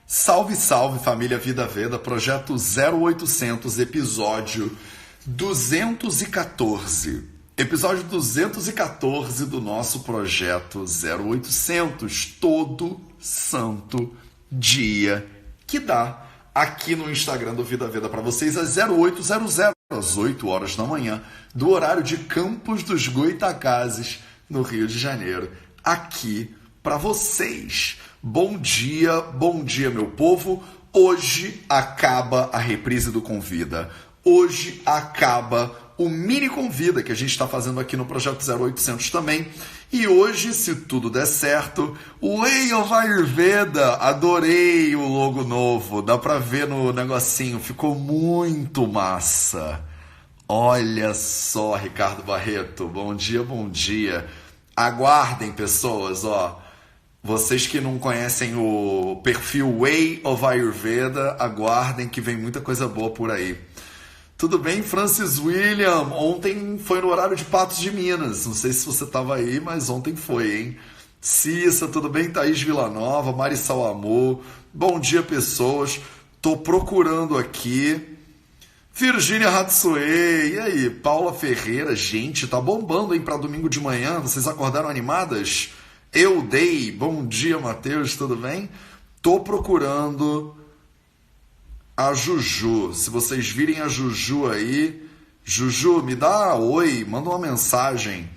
Salve, salve família Vida Veda, projeto 0800, episódio 214. Episódio 214 do nosso projeto 0800, todo santo dia que dá, aqui no Instagram do Vida Veda para vocês, às 0800, às 8 horas da manhã, do horário de Campos dos Goytacazes, no Rio de Janeiro, aqui para vocês. Bom dia, meu povo. Hoje acaba a reprise do Convida. Hoje acaba o mini Convida que a gente está fazendo aqui no Projeto 0800 também. E hoje, se tudo der certo, o Way of Ayurveda. Adorei o logo novo. Dá pra ver no negocinho. Ficou muito massa. Olha só, Ricardo Barreto. Bom dia. Aguardem, pessoas, ó. Vocês que não conhecem o perfil Way of Ayurveda, aguardem que vem muita coisa boa por aí. Tudo bem, Francis William? Ontem foi no horário de Patos de Minas. Não sei se você estava aí, mas ontem foi, hein? Cissa, tudo bem? Thaís Villanova, Marissal Amor. Bom dia, pessoas. Tô procurando aqui. Virgínia Hatsue. E aí? Paula Ferreira. Gente, tá bombando, hein? Pra domingo de manhã. Vocês acordaram animadas? Eu dei. Bom dia, Matheus. Tudo bem? Tô procurando a Juju. Se vocês virem a Juju aí, Juju, me dá oi, manda uma mensagem.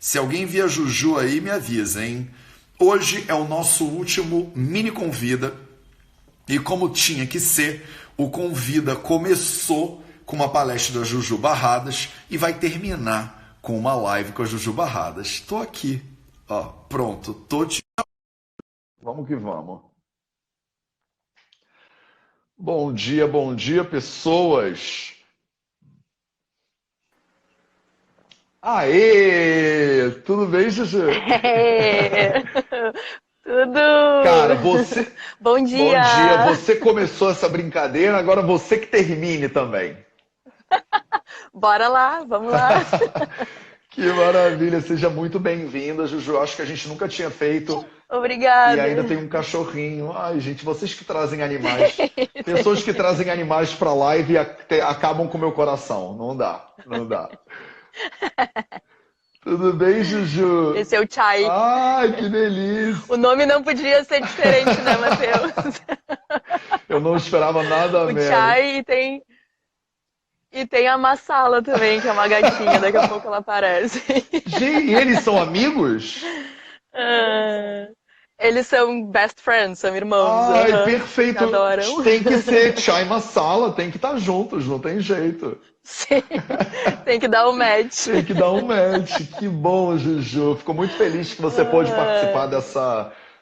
Se alguém vir a Juju aí, me avisa, hein? Hoje é o nosso último mini Convida. E como tinha que ser, o Convida começou com uma palestra da Juju Barradas e vai terminar com uma live com a Juju Barradas. Tô aqui. Ó, pronto. Vamos que vamos. Bom dia, pessoas. Aê! Tudo bem, Juju? Tudo! Cara, você... Bom dia! Bom dia, você começou essa brincadeira, agora você que termine também. Bora lá, vamos lá. Que maravilha, seja muito bem-vinda, Juju. Acho que a gente nunca tinha feito. Obrigada. E ainda tem um cachorrinho. Ai, gente, vocês que trazem animais. Pessoas que trazem animais pra live acabam com o meu coração. Não dá. Tudo bem, Juju? Esse é o Chai. Ai, que delícia. O nome não podia ser diferente, né, Matheus? Eu não esperava nada menos. O Chai e tem a Massala também, que é uma gatinha. Daqui a pouco ela aparece. Gente, e eles são amigos? Eles são best friends, são irmãos. Ai, perfeito. Adoram. Tem que ser Chai e Massala, tem que estar juntos, não tem jeito. Sim, tem que dar um match. Tem que dar um match. Que bom, Juju. Fico muito feliz que você pôde participar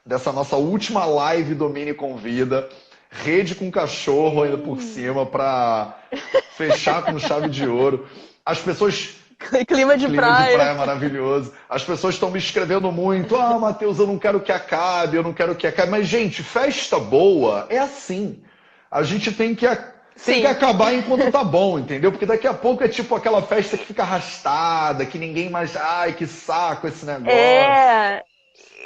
dessa nossa última live do Mini Convida. Rede com cachorro ainda por cima para fechar com chave de ouro. As pessoas... Clima de praia maravilhoso. As pessoas estão me escrevendo muito. Ah, Matheus, eu não quero que acabe, eu não quero que acabe. Mas, gente, festa boa é assim. A gente tem que acabar enquanto tá bom, entendeu? Porque daqui a pouco é tipo aquela festa que fica arrastada, que ninguém mais... Ai, que saco esse negócio.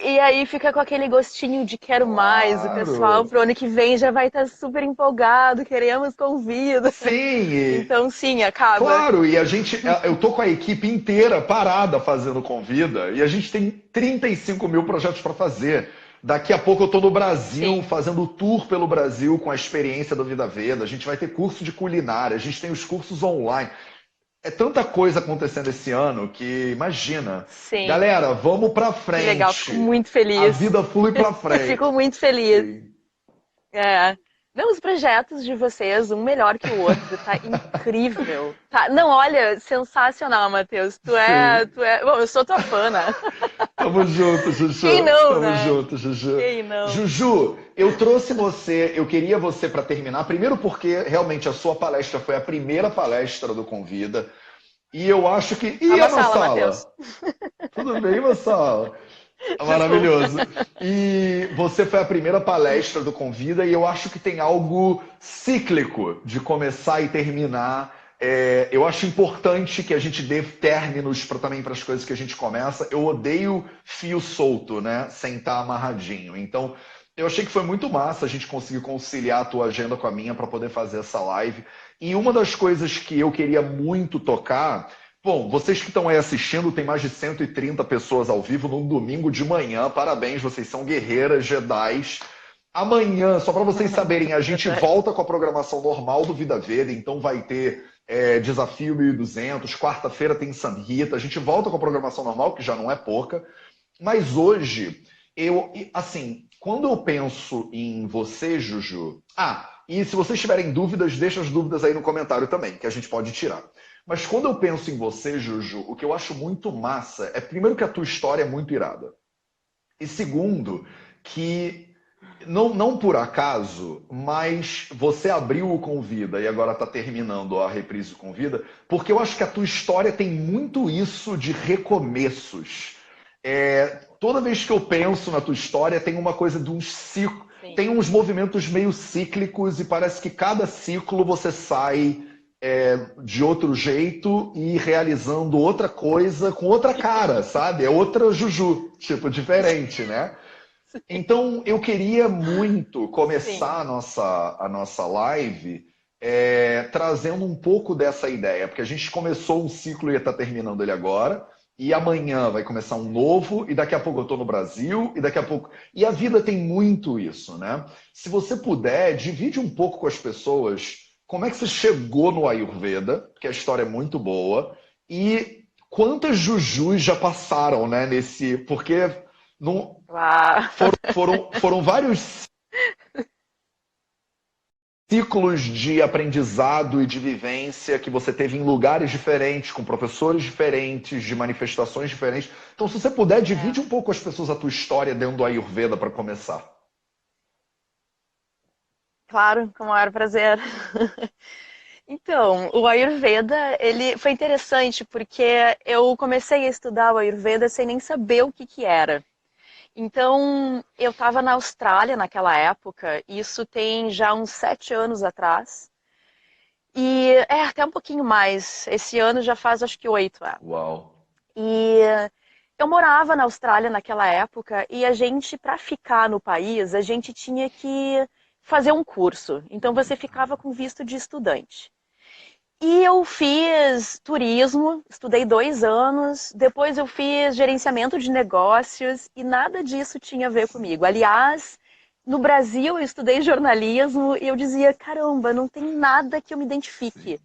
E aí fica com aquele gostinho de quero mais. O pessoal pro ano que vem já vai estar super empolgado, queremos Convida. Sim. Então sim, acaba. Claro, e eu tô com a equipe inteira parada fazendo Convida e a gente tem 35 mil projetos para fazer. Daqui a pouco eu tô no Brasil, fazendo tour pelo Brasil com a experiência do Vida Veda. A gente vai ter curso de culinária, a gente tem os cursos online. É tanta coisa acontecendo esse ano que, imagina. Sim. Galera, vamos pra frente. Que legal, fico muito feliz. A vida flui pra frente. Fico muito feliz. Não, os projetos de vocês, um melhor que o outro, tá incrível. Tá, não, olha, sensacional, Matheus. Tu é... Bom, eu sou tua fã, né? Tamo junto, Juju. Quem não, Tamo né? junto, Juju. Quem não? Juju, eu trouxe você, eu queria você para terminar, primeiro porque realmente a sua palestra foi a primeira palestra do Convida, e eu acho que... E a Massala? Matheus. Tudo bem, Massala? Maravilhoso. E você foi a primeira palestra do Convida e eu acho que tem algo cíclico de começar e terminar. Eu acho importante que a gente dê términos também para as coisas que a gente começa. Eu odeio fio solto, né? Sem estar amarradinho. Então, Eu achei que foi muito massa a gente conseguir conciliar a tua agenda com a minha para poder fazer essa live. E uma das coisas que eu queria muito tocar. Bom, vocês que estão aí assistindo, tem mais de 130 pessoas ao vivo num domingo de manhã. Parabéns, vocês são guerreiras, jedis. Amanhã, só para vocês saberem, a gente volta com a programação normal do Vida Verde, então vai ter Desafio 1200, quarta-feira tem Samhita, a gente volta com a programação normal, que já não é pouca. Mas hoje, assim, quando eu penso em você, Juju. E se vocês tiverem dúvidas, deixa as dúvidas aí no comentário também, que a gente pode tirar. Mas quando eu penso em você, Juju, o que eu acho muito massa é, primeiro, que a tua história é muito irada. E segundo, que não por acaso, mas você abriu o Convida e agora está terminando a reprise do Convida, porque eu acho que a tua história tem muito isso de recomeços. Toda vez que eu penso na tua história, tem uma coisa de uns ciclos, tem uns movimentos meio cíclicos e parece que cada ciclo você sai de outro jeito e realizando outra coisa com outra cara, sabe? É outra Juju, tipo, diferente, né? Então, eu queria muito começar a nossa live trazendo um pouco dessa ideia, porque a gente começou um ciclo e está terminando ele agora, e amanhã vai começar um novo, e daqui a pouco eu estou no Brasil, e daqui a pouco. E a vida tem muito isso, né? Se você puder, divide um pouco com as pessoas como é que você chegou no Ayurveda, porque a história é muito boa, e quantas Jujus já passaram, né, nesse. Porque. Não, foram vários ciclos de aprendizado e de vivência que você teve em lugares diferentes, com professores diferentes, de manifestações diferentes. Então, se você puder, divide um pouco com as pessoas a tua história dentro do Ayurveda para começar. Claro, com o maior prazer. Então, o Ayurveda, ele foi interessante porque eu comecei a estudar o Ayurveda sem nem saber o que que era. Então, eu estava na Austrália naquela época, isso tem já uns 7 anos atrás. E até um pouquinho mais. Esse ano já faz acho que 8. Uau! E eu morava na Austrália naquela época e a gente, para ficar no país, a gente tinha que fazer um curso. Então você ficava com visto de estudante. E eu fiz turismo, estudei 2 anos, depois eu fiz gerenciamento de negócios e nada disso tinha a ver comigo. Aliás, no Brasil eu estudei jornalismo e eu dizia, caramba, não tem nada que eu me identifique.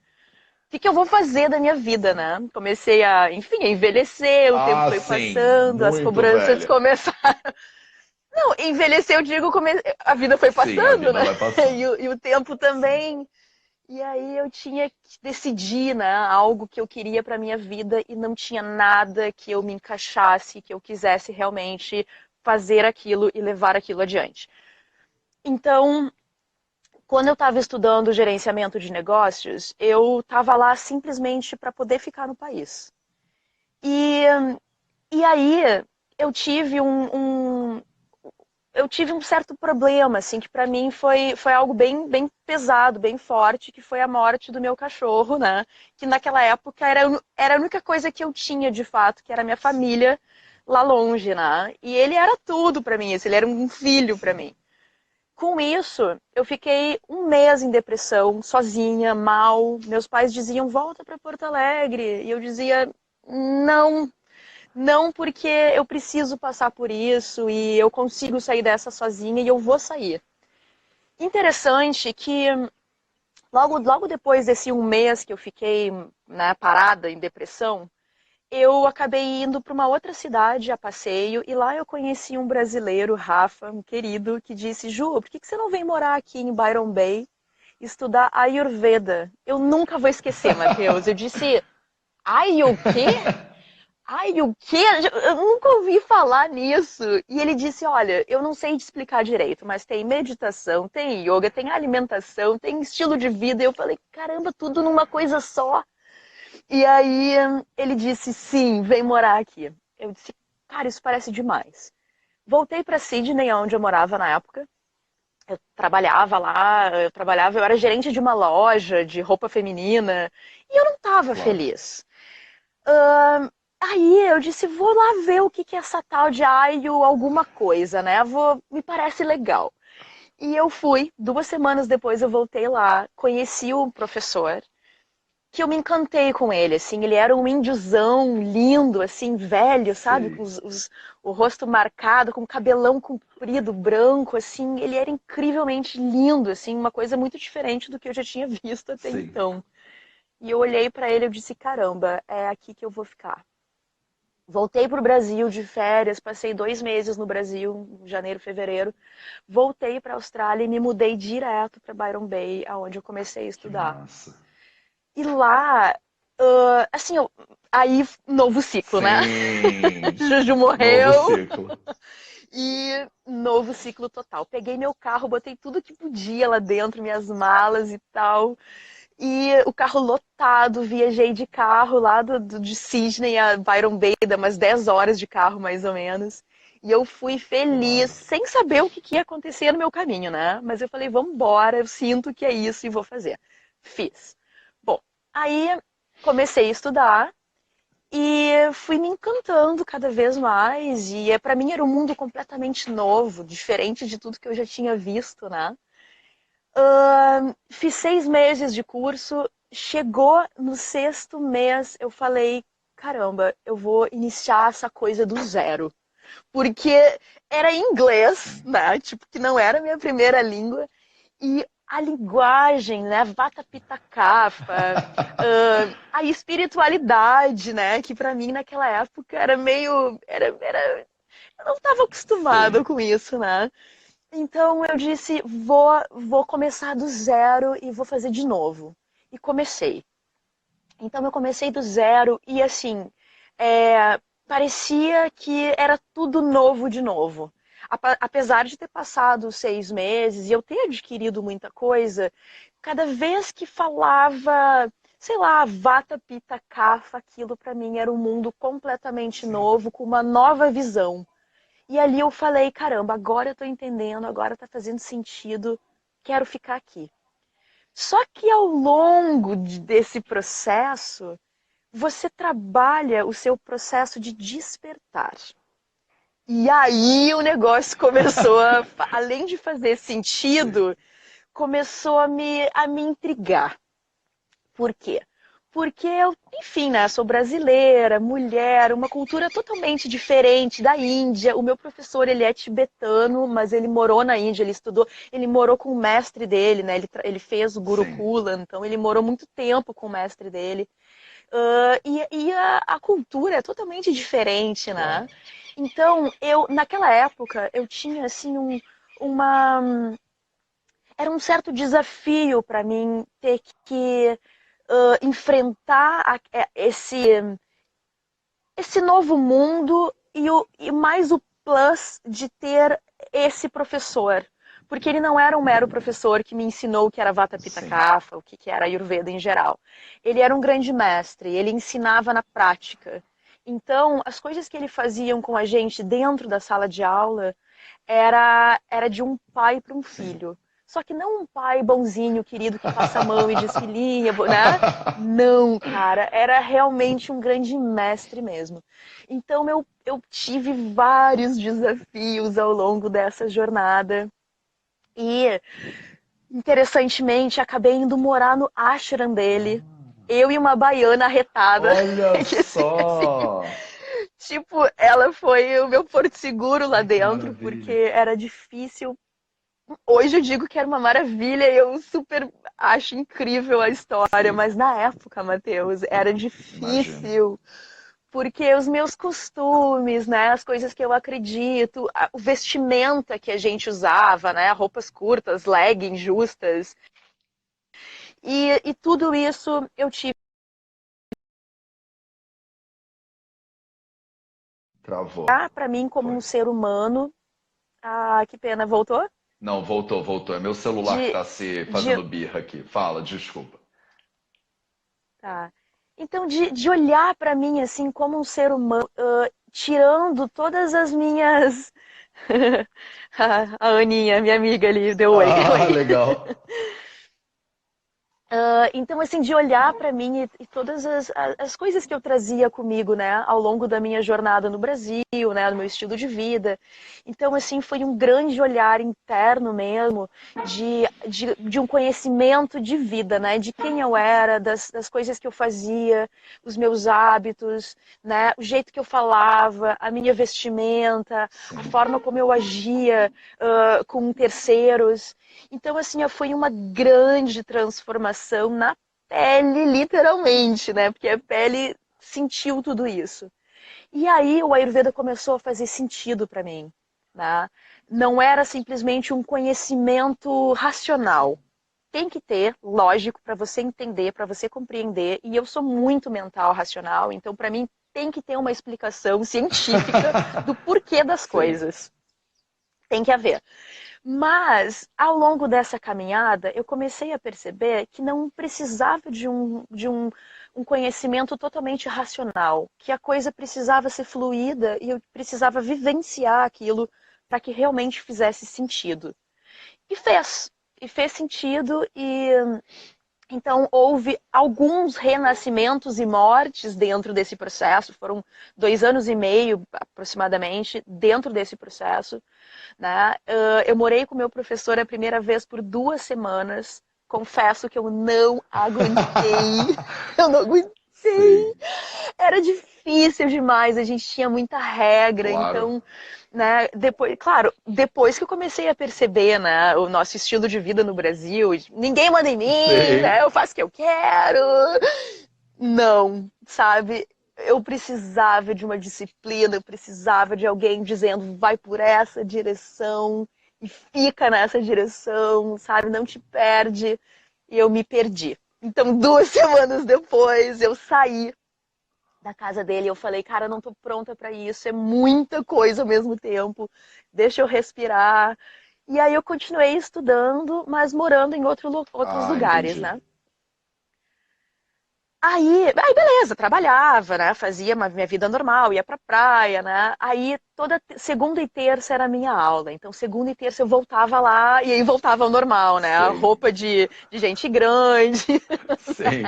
O que eu vou fazer da minha vida, né? Comecei a, enfim, a envelhecer, o tempo foi Sim, passando, as muito cobranças velha. começaram. Não, envelhecer, eu digo, a vida foi Sim, a passando, vida né? vai passando. E o tempo também. E aí eu tinha que decidir, né, algo que eu queria para minha vida e não tinha nada que eu me encaixasse, que eu quisesse realmente fazer aquilo e levar aquilo adiante. Então, quando eu estava estudando gerenciamento de negócios, eu estava lá simplesmente para poder ficar no país. E, e aí eu tive eu tive um certo problema, assim, que para mim foi algo bem pesado, bem forte, que foi a morte do meu cachorro, né? Que naquela época era a única coisa que eu tinha, de fato, que era a minha família lá longe, né? E ele era tudo para mim, assim, ele era um filho para mim. Com isso, eu fiquei um mês em depressão, sozinha, mal. Meus pais diziam, volta para Porto Alegre. E eu dizia, não, não, porque eu preciso passar por isso e eu consigo sair dessa sozinha e eu vou sair. Interessante que logo depois desse um mês que eu fiquei, né, parada em depressão, eu acabei indo para uma outra cidade a passeio e lá eu conheci um brasileiro, Rafa, um querido, que disse, Ju, por que você não vem morar aqui em Byron Bay estudar Ayurveda? Eu nunca vou esquecer, Matheus. Eu disse, ai, o quê? Ai, o quê? Eu nunca ouvi falar nisso. E ele disse, olha, eu não sei te explicar direito, mas tem meditação, tem yoga, tem alimentação, tem estilo de vida. E eu falei, caramba, tudo numa coisa só. E aí ele disse, sim, vem morar aqui. Eu disse, cara, isso parece demais. Voltei para Sydney, onde eu morava na época. Eu trabalhava lá, eu era gerente de uma loja de roupa feminina. E eu não estava Claro. feliz. Aí eu disse, vou lá ver o que que é essa tal de IELTS alguma coisa, né? Me parece legal. E eu fui, 2 semanas depois eu voltei lá, conheci o professor, que eu me encantei com ele, assim, ele era um índiozão lindo, assim, velho, sabe? Com Sei, o rosto marcado, com cabelão comprido, branco, assim, ele era incrivelmente lindo, assim, uma coisa muito diferente do que eu já tinha visto até sei. então. E eu olhei pra ele e disse, caramba, é aqui que eu vou ficar. Voltei para o Brasil de férias, passei 2 meses no Brasil, em janeiro, fevereiro. Voltei para a Austrália e me mudei direto para Byron Bay, aonde eu comecei a Que estudar. massa. E lá, assim, aí novo ciclo, né? Sim. Juju Novo morreu ciclo. e novo ciclo total. Peguei meu carro, botei tudo que podia lá dentro, minhas malas e tal. E o carro lotado, viajei de carro lá de Sydney a Byron Bay, dá umas 10 horas de carro mais ou menos. E eu fui feliz, Uau. sem saber o que ia acontecer no meu caminho, né? Mas eu falei, vamos embora, eu sinto que é isso e vou fazer. Fiz. Bom, aí comecei a estudar e fui me encantando cada vez mais. E para mim era um mundo completamente novo, diferente de tudo que eu já tinha visto, né? Fiz 6 meses de curso, chegou no sexto mês, eu falei, caramba, eu vou iniciar essa coisa do zero. Porque era inglês, Sim. né? Tipo, que não era a minha primeira língua. E a linguagem, né? Vata Pitta Kapha, a espiritualidade, né? Que para mim naquela época era meio. Eu não estava acostumada Sei. com isso, né? Então eu disse, vou começar do zero e vou fazer de novo. E comecei. Então eu comecei do zero e assim, parecia que era tudo novo de novo. Apesar de ter passado 6 meses e eu ter adquirido muita coisa, cada vez que falava, sei lá, Vata Pitta Kapha, aquilo para mim era um mundo completamente Sim. novo, com uma nova visão. E ali eu falei, caramba, agora eu tô entendendo, agora tá fazendo sentido, quero ficar aqui. Só que ao longo desse processo, você trabalha o seu processo de despertar. E aí o negócio começou além de fazer Sei. sentido, começou a me intrigar. Por quê? Porque eu, enfim, né, sou brasileira, mulher, uma cultura totalmente diferente da Índia. O meu professor, ele é tibetano, mas ele morou na Índia, ele estudou, ele morou com o mestre dele, né? Ele fez o Sim. Gurukula, então ele morou muito tempo com o mestre dele. E a cultura é totalmente diferente, né? Claro. Então, naquela época, eu tinha, assim, uma... Era um certo desafio para mim ter que enfrentar esse novo mundo e mais o plus de ter esse professor. Porque ele não era um mero professor que me ensinou o que era Vata Pitta Sim. Kapha, o que era Ayurveda em geral. Ele era um grande mestre, ele ensinava na prática. Então, as coisas que ele fazia com a gente dentro da sala de aula era de um pai para um Sim. filho. Só que não um pai bonzinho, querido, que passa a mão e diz filhinha, né? Não, cara, era realmente um grande mestre mesmo. Então eu tive vários desafios ao longo dessa jornada. E, interessantemente, acabei indo morar no ashram dele. Ah, Eu e uma baiana arretada. olha Assim, só! tipo, ela foi o meu porto seguro lá Ai, que dentro, porque maravilha. era difícil. Hoje eu digo que era uma maravilha e eu super acho incrível a história, Sim, mas na época, Matheus, era imagino. difícil, porque os meus costumes, né, as coisas que eu acredito, o vestimenta que a gente usava, né, roupas curtas, leggings justas, e tudo isso eu tive Travou. para mim como Foi. um ser humano. Ah, que pena, voltou? Não, voltou, voltou. É meu celular que De, tá se de fazendo birra aqui. Fala, desculpa. Tá. Então, de olhar para mim assim como um ser humano, tirando todas as minhas. A Aninha, minha amiga ali, deu oi. Ah, Oi. legal. Então, assim, de olhar para mim e todas as coisas que eu trazia comigo, né, ao longo da minha jornada no Brasil, né, no meu estilo de vida. Então, assim, foi um grande olhar interno mesmo, de um conhecimento de vida, né, de quem eu era, das coisas que eu fazia, os meus hábitos, né, o jeito que eu falava, a minha vestimenta, a Sim. forma como eu agia, com terceiros. Então, assim, foi uma grande transformação na pele, literalmente, né? Porque a pele sentiu tudo isso. E aí o Ayurveda começou a fazer sentido para mim, né? Não era simplesmente um conhecimento racional. Tem que ter, lógico, para você entender, para você compreender. E eu sou muito mental, racional, então para mim tem que ter uma explicação científica do porquê das Sim. coisas. Tem que haver. Mas, ao longo dessa caminhada, eu comecei a perceber que não precisava de um conhecimento totalmente racional, que a coisa precisava ser fluida e eu precisava vivenciar aquilo para que realmente fizesse sentido. E fez. E fez sentido, e então houve alguns renascimentos e mortes dentro desse processo. Foram 2 anos e meio, aproximadamente, dentro desse processo. Né? Eu morei com meu professor a primeira vez por 2 semanas. Confesso que eu não aguentei. Eu não Sim, aguentei. Era difícil demais. A gente tinha muita regra. claro. Então, né? Depois, claro, depois que eu comecei a perceber, né, o nosso estilo de vida no Brasil, ninguém manda em mim, Sim. né? Eu faço o que eu quero. Não, sabe? Eu precisava de uma disciplina, eu precisava de alguém dizendo vai por essa direção e fica nessa direção, sabe? Não te perde. E eu me perdi. Então, 2 semanas depois, eu saí da casa dele e eu falei, cara, não tô pronta para isso, é muita coisa ao mesmo tempo, deixa eu respirar. E aí eu continuei estudando, mas morando em outros Ah, lugares, entendi. né? Aí, beleza, trabalhava, né? Fazia minha vida normal, ia pra praia, né? Aí toda segunda e terça era a minha aula. Então, segunda e terça eu voltava lá e aí voltava ao normal, né? A Sim, roupa de gente grande, sim.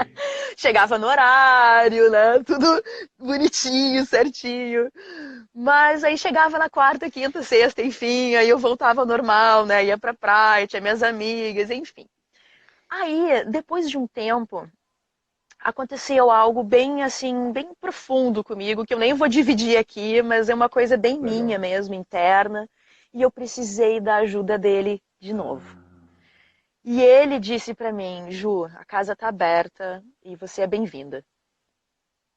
chegava no horário, né? Tudo bonitinho, certinho. Mas aí chegava na quarta, quinta, sexta, enfim, aí eu voltava ao normal, né? Ia pra praia, tinha minhas amigas, enfim. Aí, depois de um tempo, aconteceu algo bem assim, bem profundo comigo, que eu nem vou dividir aqui, mas é uma coisa bem minha Legal. mesmo, interna, e eu precisei da ajuda dele de novo. Ah, E ele disse para mim, Ju, a casa tá aberta e você é bem-vinda.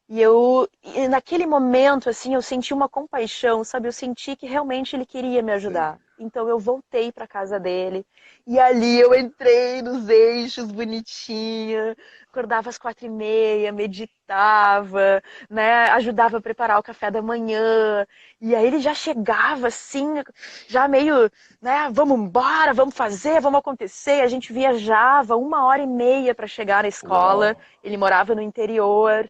E naquele momento, assim, eu senti uma compaixão, sabe? Eu senti que realmente ele queria me sim. ajudar. Então eu voltei para casa dele e ali eu entrei nos eixos bonitinha, acordava às 4h30, meditava, né? Ajudava a preparar o café da manhã. E aí ele já chegava assim, já meio, né? Vamos embora, vamos fazer, vamos acontecer. A gente viajava 1h30 para chegar na escola. Uau. Ele morava no interior.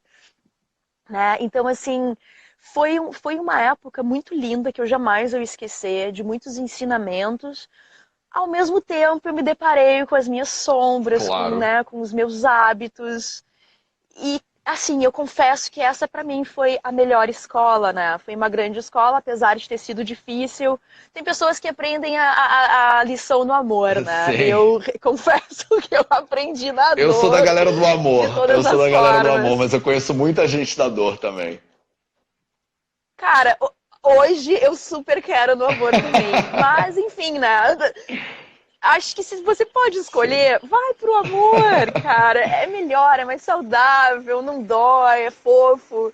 Né? Então, assim, foi uma época muito linda que eu jamais vou esquecer, de muitos ensinamentos. Ao mesmo tempo, eu me deparei com as minhas sombras, com, Claro. né, com os meus hábitos. E, assim, eu confesso que essa, para mim, foi a melhor escola, né? Foi uma grande escola, apesar de ter sido difícil. Tem pessoas que aprendem a lição no amor, né? Sim. Eu confesso que eu aprendi na Eu sou da dor, galera do de amor. Eu todas sou as da galera do amor, formas. mas eu conheço muita gente da dor também. Cara, hoje eu super quero no amor também. Mas, enfim, né? Acho que se você pode Sim. escolher, vai pro amor, cara. É melhor, é mais saudável, não dói, é fofo.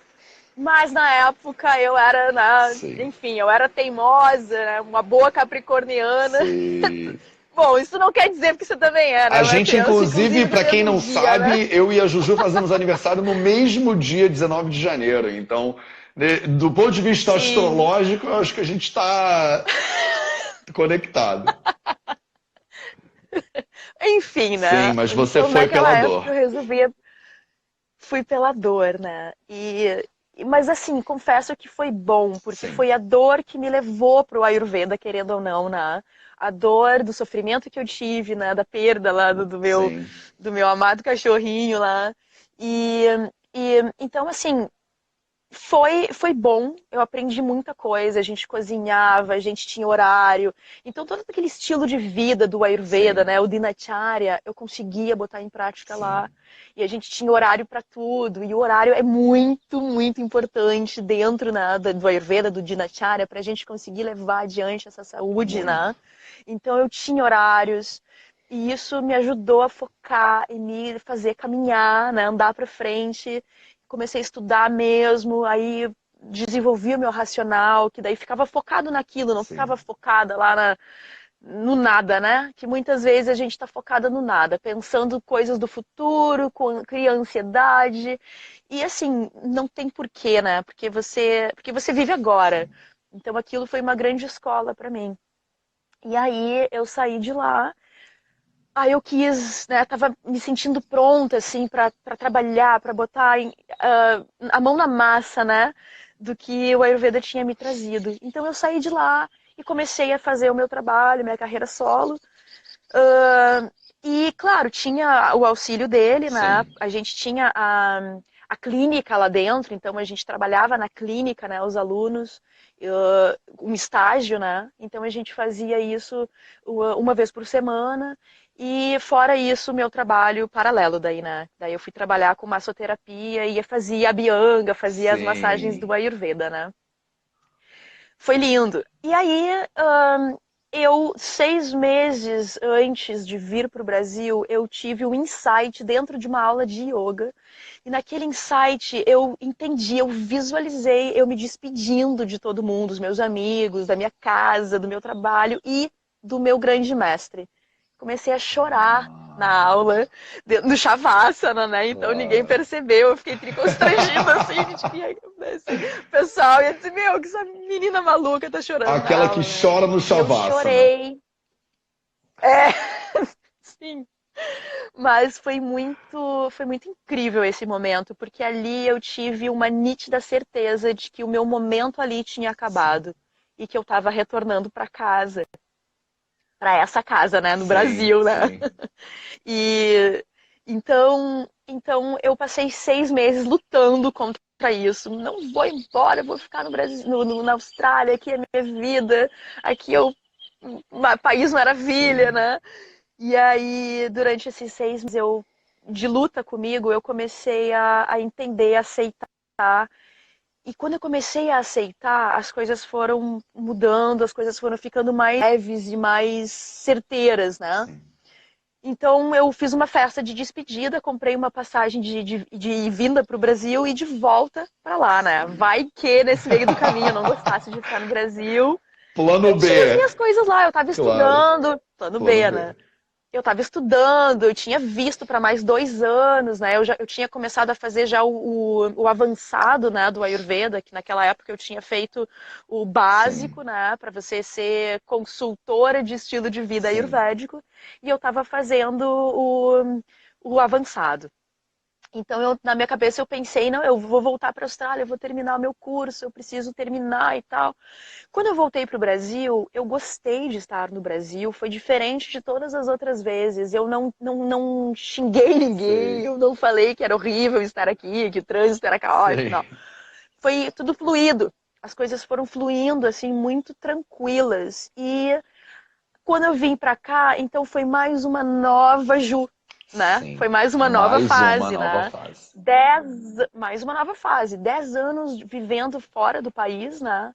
Mas na época eu era, Sim. enfim, eu era teimosa, né? Uma boa capricorniana. Sim. Bom, isso não quer dizer que você também é, A né, gente, Matheus? inclusive, Inclusive do para quem mesmo não dia, né? sabe, eu e a Juju fazemos aniversário no mesmo dia, 19 de janeiro. Então, do ponto de vista Sim. astrológico, eu acho que a gente está conectado. Enfim, Sim, né? mas você Então foi naquela pela época dor. eu resolvi fui pela dor, né? Mas assim, confesso que foi bom, porque Sim, foi a dor que me levou pro Ayurveda, querendo ou não, né? A dor do sofrimento que eu tive, né? Da perda lá sim, do meu amado cachorrinho lá. E, então, assim, foi bom, eu aprendi muita coisa, a gente cozinhava, a gente tinha horário. Então, todo aquele estilo de vida do Ayurveda, sim, né, o Dinacharya, eu conseguia botar em prática lá. sim, E a gente tinha horário para tudo, e o horário é muito, muito importante dentro, né, do Ayurveda, do Dinacharya, para a gente conseguir levar adiante essa saúde, muito. né? Então, eu tinha horários. E isso me ajudou a focar e me fazer caminhar, né, andar para frente. Comecei a estudar mesmo, aí desenvolvi o meu racional, que daí ficava focado naquilo, não ficava Sim, focada lá no nada, né? Que muitas vezes a gente está focada no nada, pensando coisas do futuro, cria ansiedade. E assim, não tem porquê, né? Porque você vive agora. sim, Então aquilo foi uma grande escola para mim. E aí eu saí de lá. Aí eu quis, né, tava me sentindo pronta, assim, para trabalhar, para botar a mão na massa, né, do que o Ayurveda tinha me trazido. Então eu saí de lá e comecei a fazer o meu trabalho, minha carreira solo. E, claro, tinha o auxílio dele, né, sim, a gente tinha a clínica lá dentro, então a gente trabalhava na clínica, né, os alunos, um estágio, né, então a gente fazia isso uma vez por semana. E fora isso, meu trabalho paralelo daí, né? Daí eu fui trabalhar com massoterapia e fazia a bianga, fazia as massagens do sim. Ayurveda, né? Foi lindo. E aí, eu, 6 meses antes de vir para o Brasil, eu tive um insight dentro de uma aula de yoga. E naquele insight eu entendi, eu visualizei eu me despedindo de todo mundo, dos meus amigos, da minha casa, do meu trabalho e do meu grande mestre. Comecei a chorar na Ah, aula, no Shavasana, né? Então ninguém claro. percebeu, eu fiquei constrangida, assim, gente, assim, o pessoal ia dizer, meu, que essa menina maluca tá chorando na Aquela que aula, né? chora no E eu Shavasana. chorei, é, sim, mas foi muito incrível esse momento, porque ali eu tive uma nítida certeza de que o meu momento ali tinha Sim, acabado e que eu estava retornando para casa, para essa casa, né, no sim, Brasil, né? sim. E então eu passei 6 meses lutando contra isso. Não vou embora, vou ficar no Brasil, na Austrália, aqui é minha vida, aqui é o país maravilha, Sim, né? E aí, durante esses 6 meses de luta comigo, eu comecei a entender, a aceitar. E quando eu comecei a aceitar, as coisas foram mudando, as coisas foram ficando mais leves e mais certeiras, né? sim. Então eu fiz uma festa de despedida, comprei uma passagem de vinda para o Brasil e de volta para lá, né? Sim. Vai que nesse meio do caminho eu não gostasse de ficar no Brasil. Plano Eu B. tinha as minhas coisas lá, eu estava Claro. estudando, plano Plano B, B. né? Eu estava estudando, eu tinha visto para mais 2 anos, né? Eu tinha começado a fazer já o avançado, né, do Ayurveda, que naquela época eu tinha feito o básico, Sim, né, para você ser consultora de estilo de vida sim. ayurvédico, e eu estava fazendo o avançado. Então, na minha cabeça, eu pensei, não, eu vou voltar para a Austrália, eu vou terminar o meu curso, eu preciso terminar e tal. Quando eu voltei para o Brasil, eu gostei de estar no Brasil, foi diferente de todas as outras vezes. Eu não xinguei ninguém, Sei, eu não falei que era horrível estar aqui, que o trânsito era caótico, sei. não. Foi tudo fluido. As coisas foram fluindo, assim, muito tranquilas. E quando eu vim para cá, então foi mais uma nova Ju, né? Foi Sim. mais uma nova Mais uma fase, nova né? fase. Mais uma nova fase. 10 anos vivendo fora do país, né?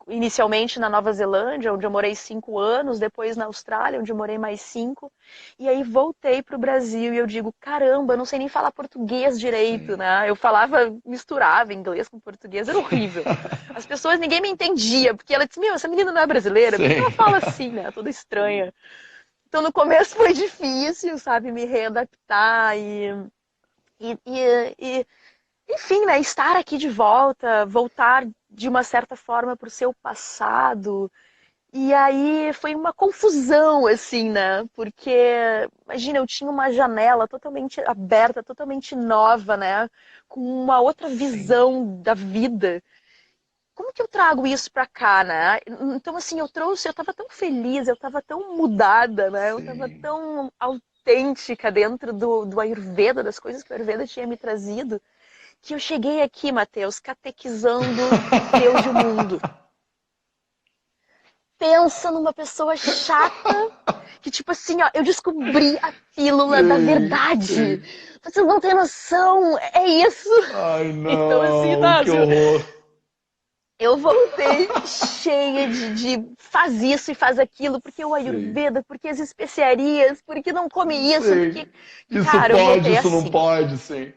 Inicialmente na Nova Zelândia, onde eu morei 5 anos, depois na Austrália, onde eu morei mais 5, e aí voltei para o Brasil e eu digo, caramba, eu não sei nem falar português direito, Sim. né? Eu falava, misturava inglês com português, era horrível. As pessoas, ninguém me entendia, porque ela disse, meu, essa menina não é brasileira, por que Sim. ela fala assim, né? Toda estranha. Então no começo foi difícil, sabe, me readaptar e, e, e enfim, né, estar aqui de volta, voltar de uma certa forma para o seu passado E aí foi uma confusão, assim, né? Porque, imagina, eu tinha uma janela totalmente aberta, totalmente nova, né? Com uma outra Sim, visão da vida. Como que eu trago isso pra cá, né? Então, assim, eu tava tão feliz, eu tava tão mudada, né? Eu tava sim. tão autêntica dentro do Ayurveda, das coisas que o Ayurveda tinha me trazido, que eu cheguei aqui, Matheus, catequizando Deus e o mundo. Pensa numa pessoa chata que, tipo assim, ó, eu descobri a pílula da Sim, verdade. sim. Vocês não têm noção, é isso. Ai, Então, assim, não, que Inácio, horror. eu voltei cheia de faz isso e faz aquilo, porque o Sim, Ayurveda, porque as especiarias, porque não come isso, porque. sim. Isso Cara, eu pode, voltei isso não assim. pode, sim.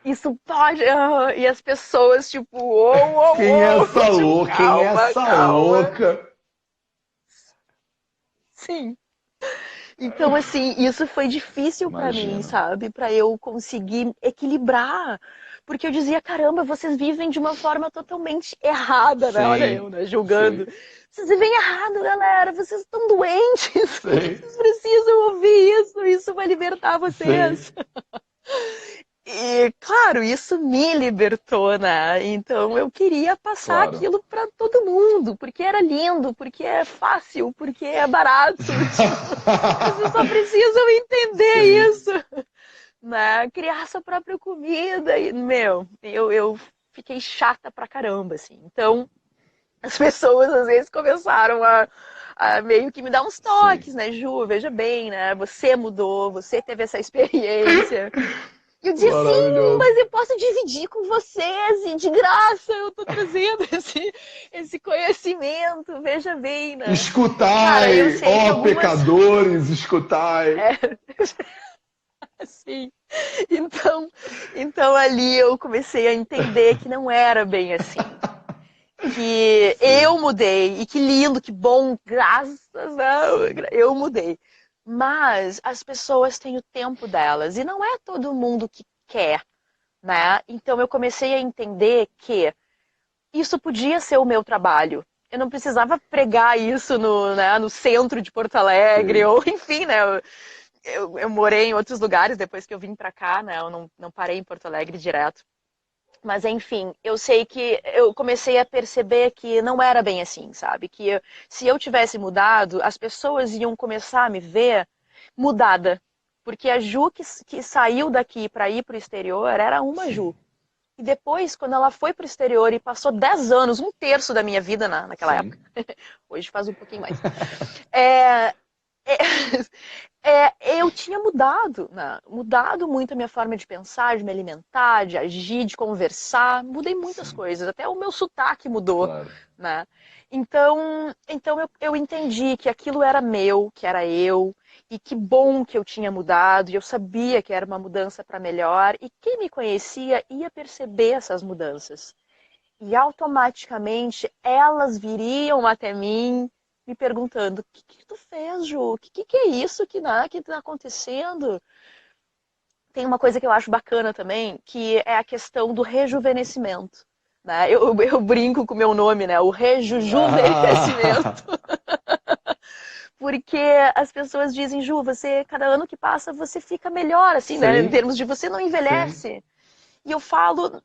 Isso pode. E as pessoas, tipo, uou, uou, Quem é uou, essa tipo, louca? Quem é calma, essa calma. louca? Sim. Então, assim, isso foi difícil pra mim, Imagino. sabe? Pra eu conseguir equilibrar. Porque eu dizia, caramba, vocês vivem de uma forma totalmente errada, né? Olha eu, Sim, né? Julgando. sim, Vocês vivem errado, galera. Vocês estão doentes. sim, Vocês precisam ouvir isso. Isso vai libertar sim. vocês. E, claro, isso me libertou, né? Então eu queria passar Claro. aquilo para todo mundo, porque era lindo, porque é fácil, porque é barato. Tipo, vocês só precisam entender Sim. isso, né? Criar sua própria comida. E, meu, eu fiquei chata pra caramba, assim. Então, as pessoas às vezes começaram a meio que me dar uns Sim. toques, né? Ju, veja bem, né? Você mudou, você teve essa experiência. E eu dizia, sim, Maravilhoso. mas eu posso dividir com vocês, e de graça eu tô trazendo esse conhecimento, veja bem, né? Cara, eu Escutai, sei que ó algumas. pecadores, escutai. É, assim. Então, então ali eu comecei a entender que não era bem assim. Que Sim, eu mudei, e que lindo, que bom, graças a sim, eu mudei. Mas as pessoas têm o tempo delas, e não é todo mundo que quer, né? Então eu comecei a entender que isso podia ser o meu trabalho. Eu não precisava pregar isso no, né, no centro de Porto Alegre, sim, ou enfim, né? Eu morei em outros lugares depois que eu vim para cá, né? Eu não parei em Porto Alegre direto. Mas enfim, eu sei que eu comecei a perceber que não era bem assim, sabe? Se eu tivesse mudado, as pessoas iam começar a me ver mudada. Porque a Ju que saiu daqui para ir para o exterior era uma sim, Ju. E depois, quando ela foi para o exterior e passou 10 anos, um terço da minha vida naquela época, sim, hoje faz um pouquinho mais, é, é, eu tinha mudado, né? Mudado muito a minha forma de pensar, de me alimentar, de agir, de conversar. Mudei muitas sim, coisas, até o meu sotaque mudou, claro. né? Então eu entendi que aquilo era meu, que era eu, e que bom que eu tinha mudado, e eu sabia que era uma mudança para melhor, e quem me conhecia ia perceber essas mudanças. E automaticamente elas viriam até mim me perguntando: o que tu fez, Ju? O que é isso que tá acontecendo? Tem uma coisa que eu acho bacana também, que é a questão do rejuvenescimento. Né? Eu brinco com o meu nome, né? O rejuvenescimento. Ah, Porque as pessoas dizem, Ju, você, cada ano que passa, você fica melhor, assim, né? Em sim, termos de você não sim, envelhece. E eu falo,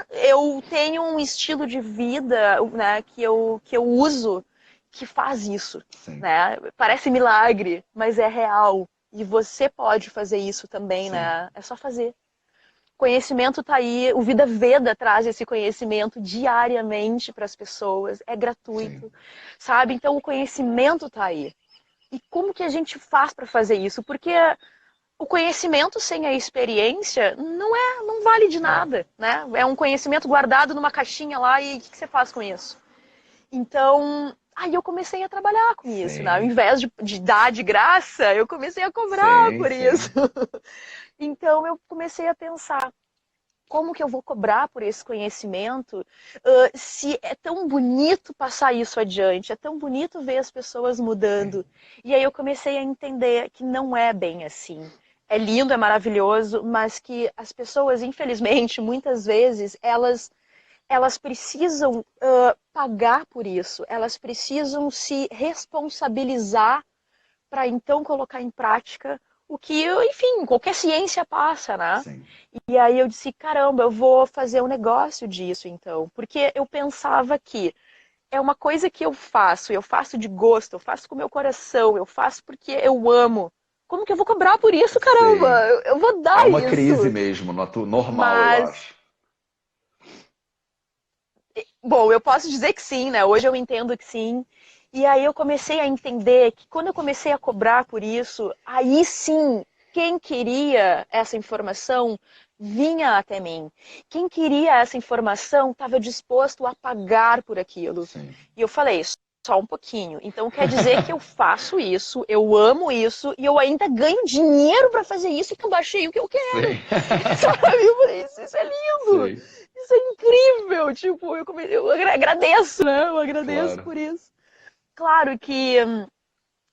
eu tenho um estilo de vida, né, que eu uso que faz isso, sim, né? Parece milagre, mas é real. E você pode fazer isso também, sim, né? É só fazer. Conhecimento tá aí, o Vida Veda traz esse conhecimento diariamente para as pessoas, é sim, gratuito, sabe? Então o conhecimento tá aí. E como que a gente faz para fazer isso? Porque o conhecimento sem a experiência não vale de é, nada, né? É um conhecimento guardado numa caixinha lá e o que você faz com isso? Então, aí eu comecei a trabalhar com isso, né? Ao sim, invés de dar de graça, eu comecei a cobrar sim, por isso. sim, Então eu comecei a pensar, como que eu vou cobrar por esse conhecimento se é tão bonito passar isso adiante, é tão bonito ver as pessoas sim, mudando. E aí eu comecei a entender que não é bem assim. É lindo, é maravilhoso, mas que as pessoas, infelizmente, muitas vezes, elas elas precisam pagar por isso, elas precisam se responsabilizar para então colocar em prática o que, enfim, qualquer ciência passa, né? Sim. E aí eu disse, caramba, eu vou fazer um negócio disso então, porque eu pensava que é uma coisa que eu faço de gosto, eu faço com o meu coração, eu faço porque eu amo. Como que eu vou cobrar por isso, caramba? Sim. Eu vou É dar uma isso. crise mesmo, normal, eu Mas, acho. bom, eu posso dizer que sim, né? Hoje eu entendo que sim. E aí eu comecei a entender que quando eu comecei a cobrar por isso, aí sim, quem queria essa informação vinha até mim. Quem queria essa informação estava disposto a pagar por aquilo. Sim. E eu falei, só um pouquinho. Então quer dizer que eu faço isso, eu amo isso e eu ainda ganho dinheiro para fazer isso que eu baixei o que eu quero. Sim. Sabe? Eu falei, isso é lindo. Sim, Isso é incrível. Tipo, eu agradeço, né? Eu agradeço claro. por isso. Claro que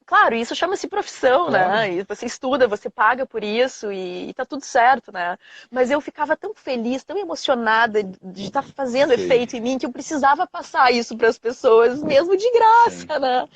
claro, isso chama-se profissão, Claro. né? E você estuda, você paga por isso e tá tudo certo, né? Mas eu ficava tão feliz, tão emocionada de estar fazendo Sim, efeito em mim que eu precisava passar isso para as pessoas, mesmo de sim. graça, né?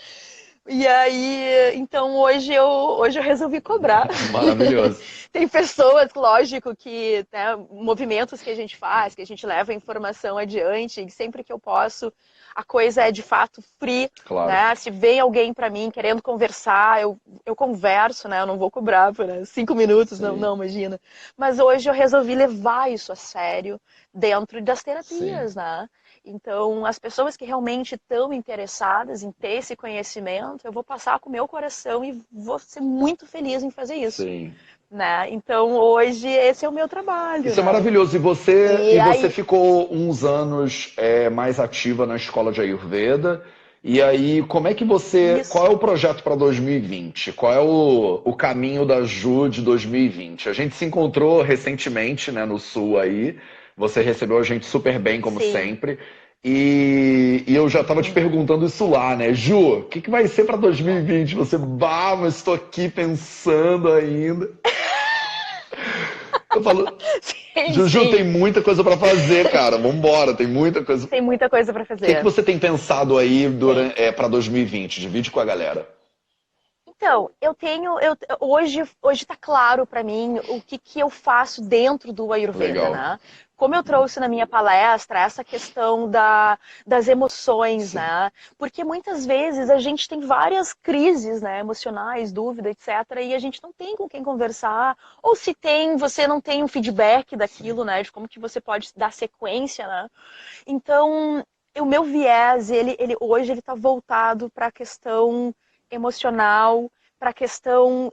E aí, então hoje eu resolvi cobrar. Maravilhoso. Tem pessoas, lógico, que né, movimentos que a gente faz, que a gente leva a informação adiante, e sempre que eu posso, a coisa é de fato free, Claro. né? Se vem alguém para mim querendo conversar, eu converso, né? Eu não vou cobrar por 5 minutos, não, Sim, não, imagina. Mas hoje eu resolvi levar isso a sério dentro das sim, terapias, né? Então, as pessoas que realmente estão interessadas em ter esse conhecimento, eu vou passar com o meu coração e vou ser muito feliz em fazer isso, sim. né? Então, hoje, esse é o meu trabalho, Isso é né? maravilhoso. E E você aí, ficou uns anos mais ativa na escola de Ayurveda. E aí, como é que você. Qual é isso. o projeto para 2020? Qual é o caminho da Ju de 2020? A gente se encontrou recentemente, né, no Sul aí. Você recebeu a gente super bem, como Sim. sempre. E eu já estava te Uhum. perguntando isso lá, né? Ju, o que vai ser para 2020? Você, mas estou aqui pensando ainda. Eu falo, Sim, Juju, tem sim. muita coisa pra fazer, cara. Vambora, tem muita coisa. O Tem muita coisa para que fazer. você tem pensado aí Tem. para 2020? Divide com a galera. Então, hoje está claro para mim o que eu faço dentro do Ayurveda, Legal. né? Como eu trouxe na minha palestra essa questão das emoções, Sim. né? Porque muitas vezes a gente tem várias crises, né, emocionais, dúvida, etc, e a gente não tem com quem conversar, ou se tem, você não tem um feedback Sim. daquilo, né, de como que você pode dar sequência, né? Então, o meu viés, ele hoje ele está voltado para a questão emocional, para a questão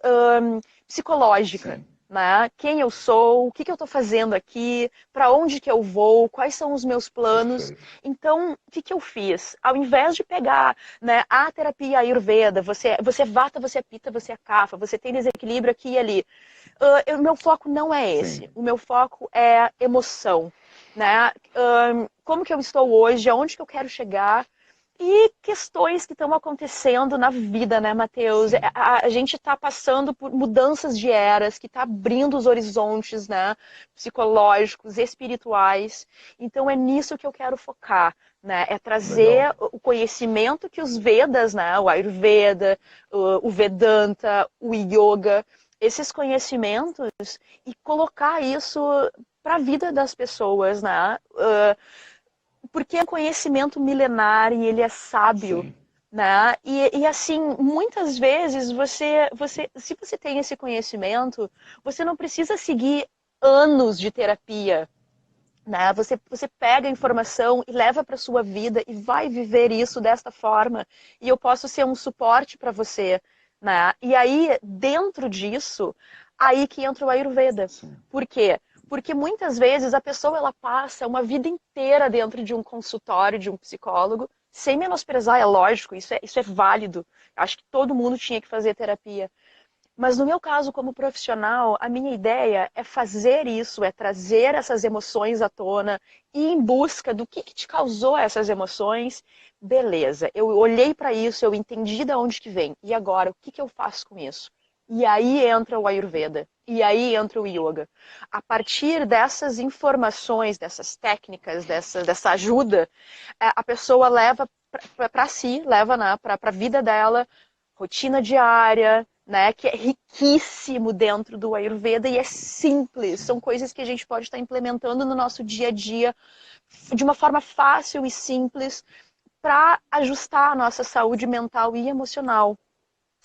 psicológica, Sim. né? Quem eu sou, o que eu estou fazendo aqui, para onde que eu vou, quais são os meus planos. Perfeito. Então, o que eu fiz? Ao invés de pegar, né, a terapia Ayurveda, você é vata, você é pita, você é kapha, você tem desequilíbrio aqui e ali. O meu foco não é Sim. esse. O meu foco é emoção, né? Como que eu estou hoje, aonde que eu quero chegar e questões que estão acontecendo na vida, né, Matheus? Sim. A gente está passando por mudanças de eras, que está abrindo os horizontes, né, psicológicos, espirituais. Então é nisso que eu quero focar, né? É Legal. trazer o conhecimento que os Vedas, né, o Ayurveda, o Vedanta, o Yoga, esses conhecimentos e colocar isso para a vida das pessoas, né? Porque é conhecimento milenar e ele é sábio, Sim. né? E assim, muitas vezes se você tem esse conhecimento, você não precisa seguir anos de terapia, né? Você pega a informação e leva para sua vida e vai viver isso desta forma. E eu posso ser um suporte para você, né? E aí, dentro disso, aí que entra o Ayurveda. Sim. Por quê? Porque muitas vezes a pessoa ela passa uma vida inteira dentro de um consultório de um psicólogo, sem menosprezar, é lógico, isso é válido. Acho que todo mundo tinha que fazer terapia. Mas no meu caso, como profissional, a minha ideia é fazer isso, é trazer essas emoções à tona e ir em busca do que te causou essas emoções. Beleza, eu olhei para isso, eu entendi de onde que vem. E agora, o que eu faço com isso? E aí entra o Ayurveda, e aí entra o Yoga. A partir dessas informações, dessas técnicas, dessa ajuda, a pessoa leva para si, leva para a vida dela, rotina diária, né, que é riquíssimo dentro do Ayurveda e é simples. São coisas que a gente pode estar implementando no nosso dia a dia de uma forma fácil e simples para ajustar a nossa saúde mental e emocional.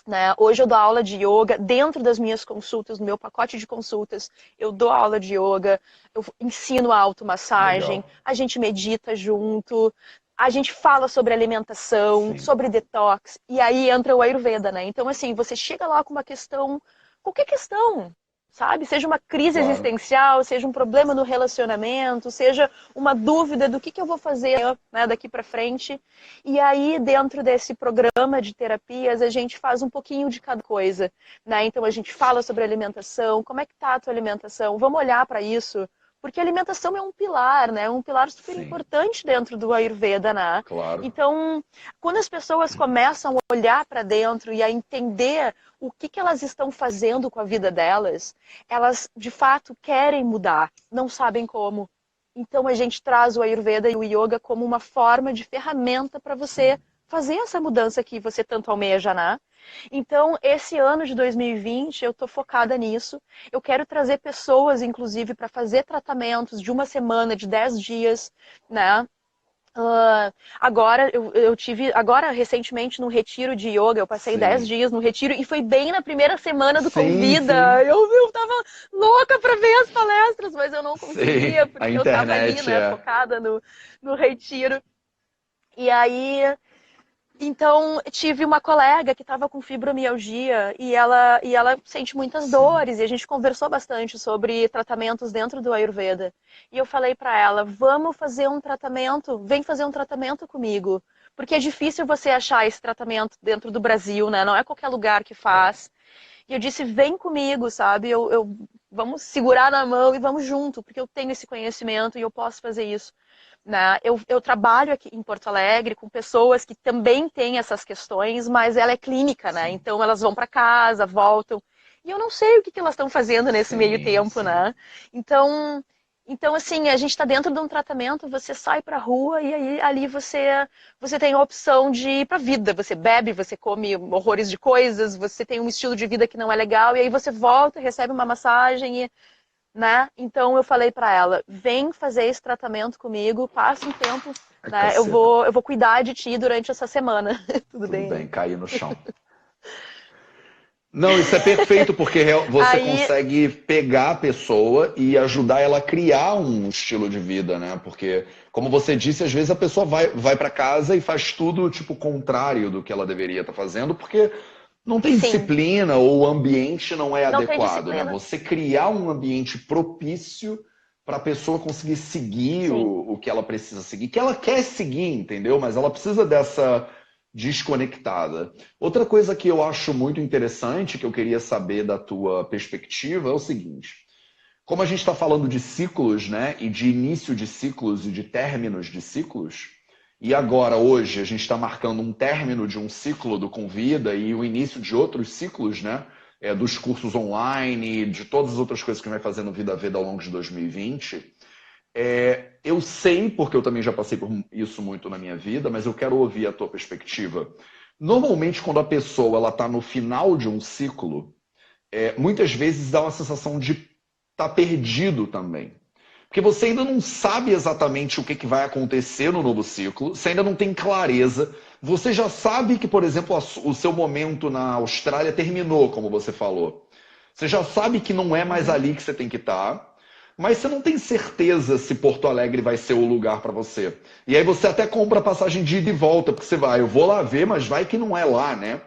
Né? Hoje eu dou aula de yoga dentro das minhas consultas, no meu pacote de consultas, eu dou aula de yoga, eu ensino a automassagem, Legal. a gente medita junto, a gente fala sobre alimentação, Sim. sobre detox, e aí entra o Ayurveda, né? Então, assim, você chega lá com uma questão, qualquer questão, sabe? Seja uma crise Claro. existencial, seja um problema no relacionamento, seja uma dúvida do que eu vou fazer, né, daqui para frente. E aí, dentro desse programa de terapias, a gente faz um pouquinho de cada coisa, né? Então, a gente fala sobre alimentação, como é que tá a tua alimentação? Vamos olhar para isso, porque a alimentação é um pilar, né? Um pilar super Sim, importante dentro do Ayurveda, né? claro. Então, quando as pessoas começam a olhar para dentro e a entender o que elas estão fazendo com a vida delas, elas de fato querem mudar, não sabem como. Então a gente traz o Ayurveda e o Yoga como uma forma de ferramenta para você Sim. fazer essa mudança que você tanto almeja, né? Então, esse ano de 2020, eu estou focada nisso. Eu quero trazer pessoas, inclusive, para fazer tratamentos de uma semana, de 10 dias, né? Agora, eu tive, agora recentemente, num retiro de yoga, eu passei 10 Sim. dias no retiro e foi bem na primeira semana do Sim, Convida. sim. Eu tava louca para ver as palestras, mas eu não conseguia, Sim. A porque eu tava ali, internet né, é. focada no retiro. E aí, então, tive uma colega que estava com fibromialgia e ela sente muitas Sim. dores e a gente conversou bastante sobre tratamentos dentro do Ayurveda. E eu falei para ela, vamos fazer um tratamento, vem fazer um tratamento comigo, porque é difícil você achar esse tratamento dentro do Brasil, né? Não é qualquer lugar que É. faz. E eu disse, vem comigo, sabe? Vamos segurar na mão e vamos junto, porque eu tenho esse conhecimento e eu posso fazer isso. Né? Eu trabalho aqui em Porto Alegre com pessoas que também têm essas questões, mas ela é clínica, né? Sim. Então elas vão para casa, voltam. E eu não sei o que elas estão fazendo nesse meio Sim, tempo, sim. né? Então, então assim, a gente está dentro de um tratamento, você sai para a rua e aí ali você tem a opção de ir para a vida. Você bebe, você come horrores de coisas, você tem um estilo de vida que não é legal, e aí você volta, recebe uma massagem, né? Então eu falei para ela, vem fazer esse tratamento comigo, passa um tempo, Ai, né? caceta. Eu vou cuidar de ti durante essa semana. Tudo Tudo bem, né? bem, cair no chão. Não, isso é perfeito, porque você Aí, consegue pegar a pessoa e ajudar ela a criar um estilo de vida, né? Porque, como você disse, às vezes a pessoa vai para casa e faz tudo tipo contrário do que ela deveria estar fazendo, porque não tem sim, disciplina ou o ambiente não é não tem adequado, né? disciplina. Você criar um ambiente propício para a pessoa conseguir seguir Sim, o que ela precisa seguir, que ela quer seguir, entendeu? Mas ela precisa dessa desconectada. Outra coisa que eu acho muito interessante, que eu queria saber da tua perspectiva, é o seguinte: como a gente está falando de ciclos, né, e de início de ciclos e de términos de ciclos, e agora, hoje, a gente está marcando um término de um ciclo do Convida e o início de outros ciclos, né, dos cursos online, de todas as outras coisas que a gente vai fazer no Vida Veda ao longo de 2020. Eu sei, porque eu também já passei por isso muito na minha vida, mas eu quero ouvir a tua perspectiva. Normalmente, quando a pessoa está no final de um ciclo, muitas vezes dá uma sensação de estar perdido também. Porque você ainda não sabe exatamente o que vai acontecer no novo ciclo, você ainda não tem clareza. Você já sabe que, por exemplo, o seu momento na Austrália terminou, como você falou. Você já sabe que não é mais uhum, ali que você tem que estar, mas você não tem certeza se Porto Alegre vai ser o lugar para você. E aí você até compra a passagem de ida e volta, porque você vai, eu vou lá ver, mas vai que não é lá, né?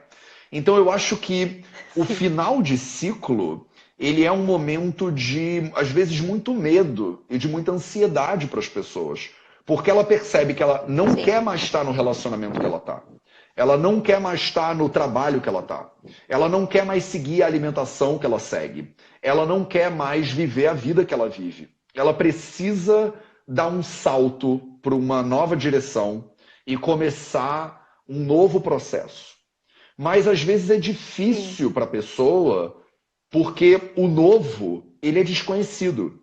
Então eu acho que o sim, final de ciclo, ele é um momento de, às vezes, muito medo e de muita ansiedade para as pessoas. Porque ela percebe que ela não sim, quer mais estar no relacionamento que ela está. Ela não quer mais estar no trabalho que ela está. Ela não quer mais seguir a alimentação que ela segue. Ela não quer mais viver a vida que ela vive. Ela precisa dar um salto para uma nova direção e começar um novo processo. Mas às vezes é difícil para a pessoa, porque o novo, ele é desconhecido.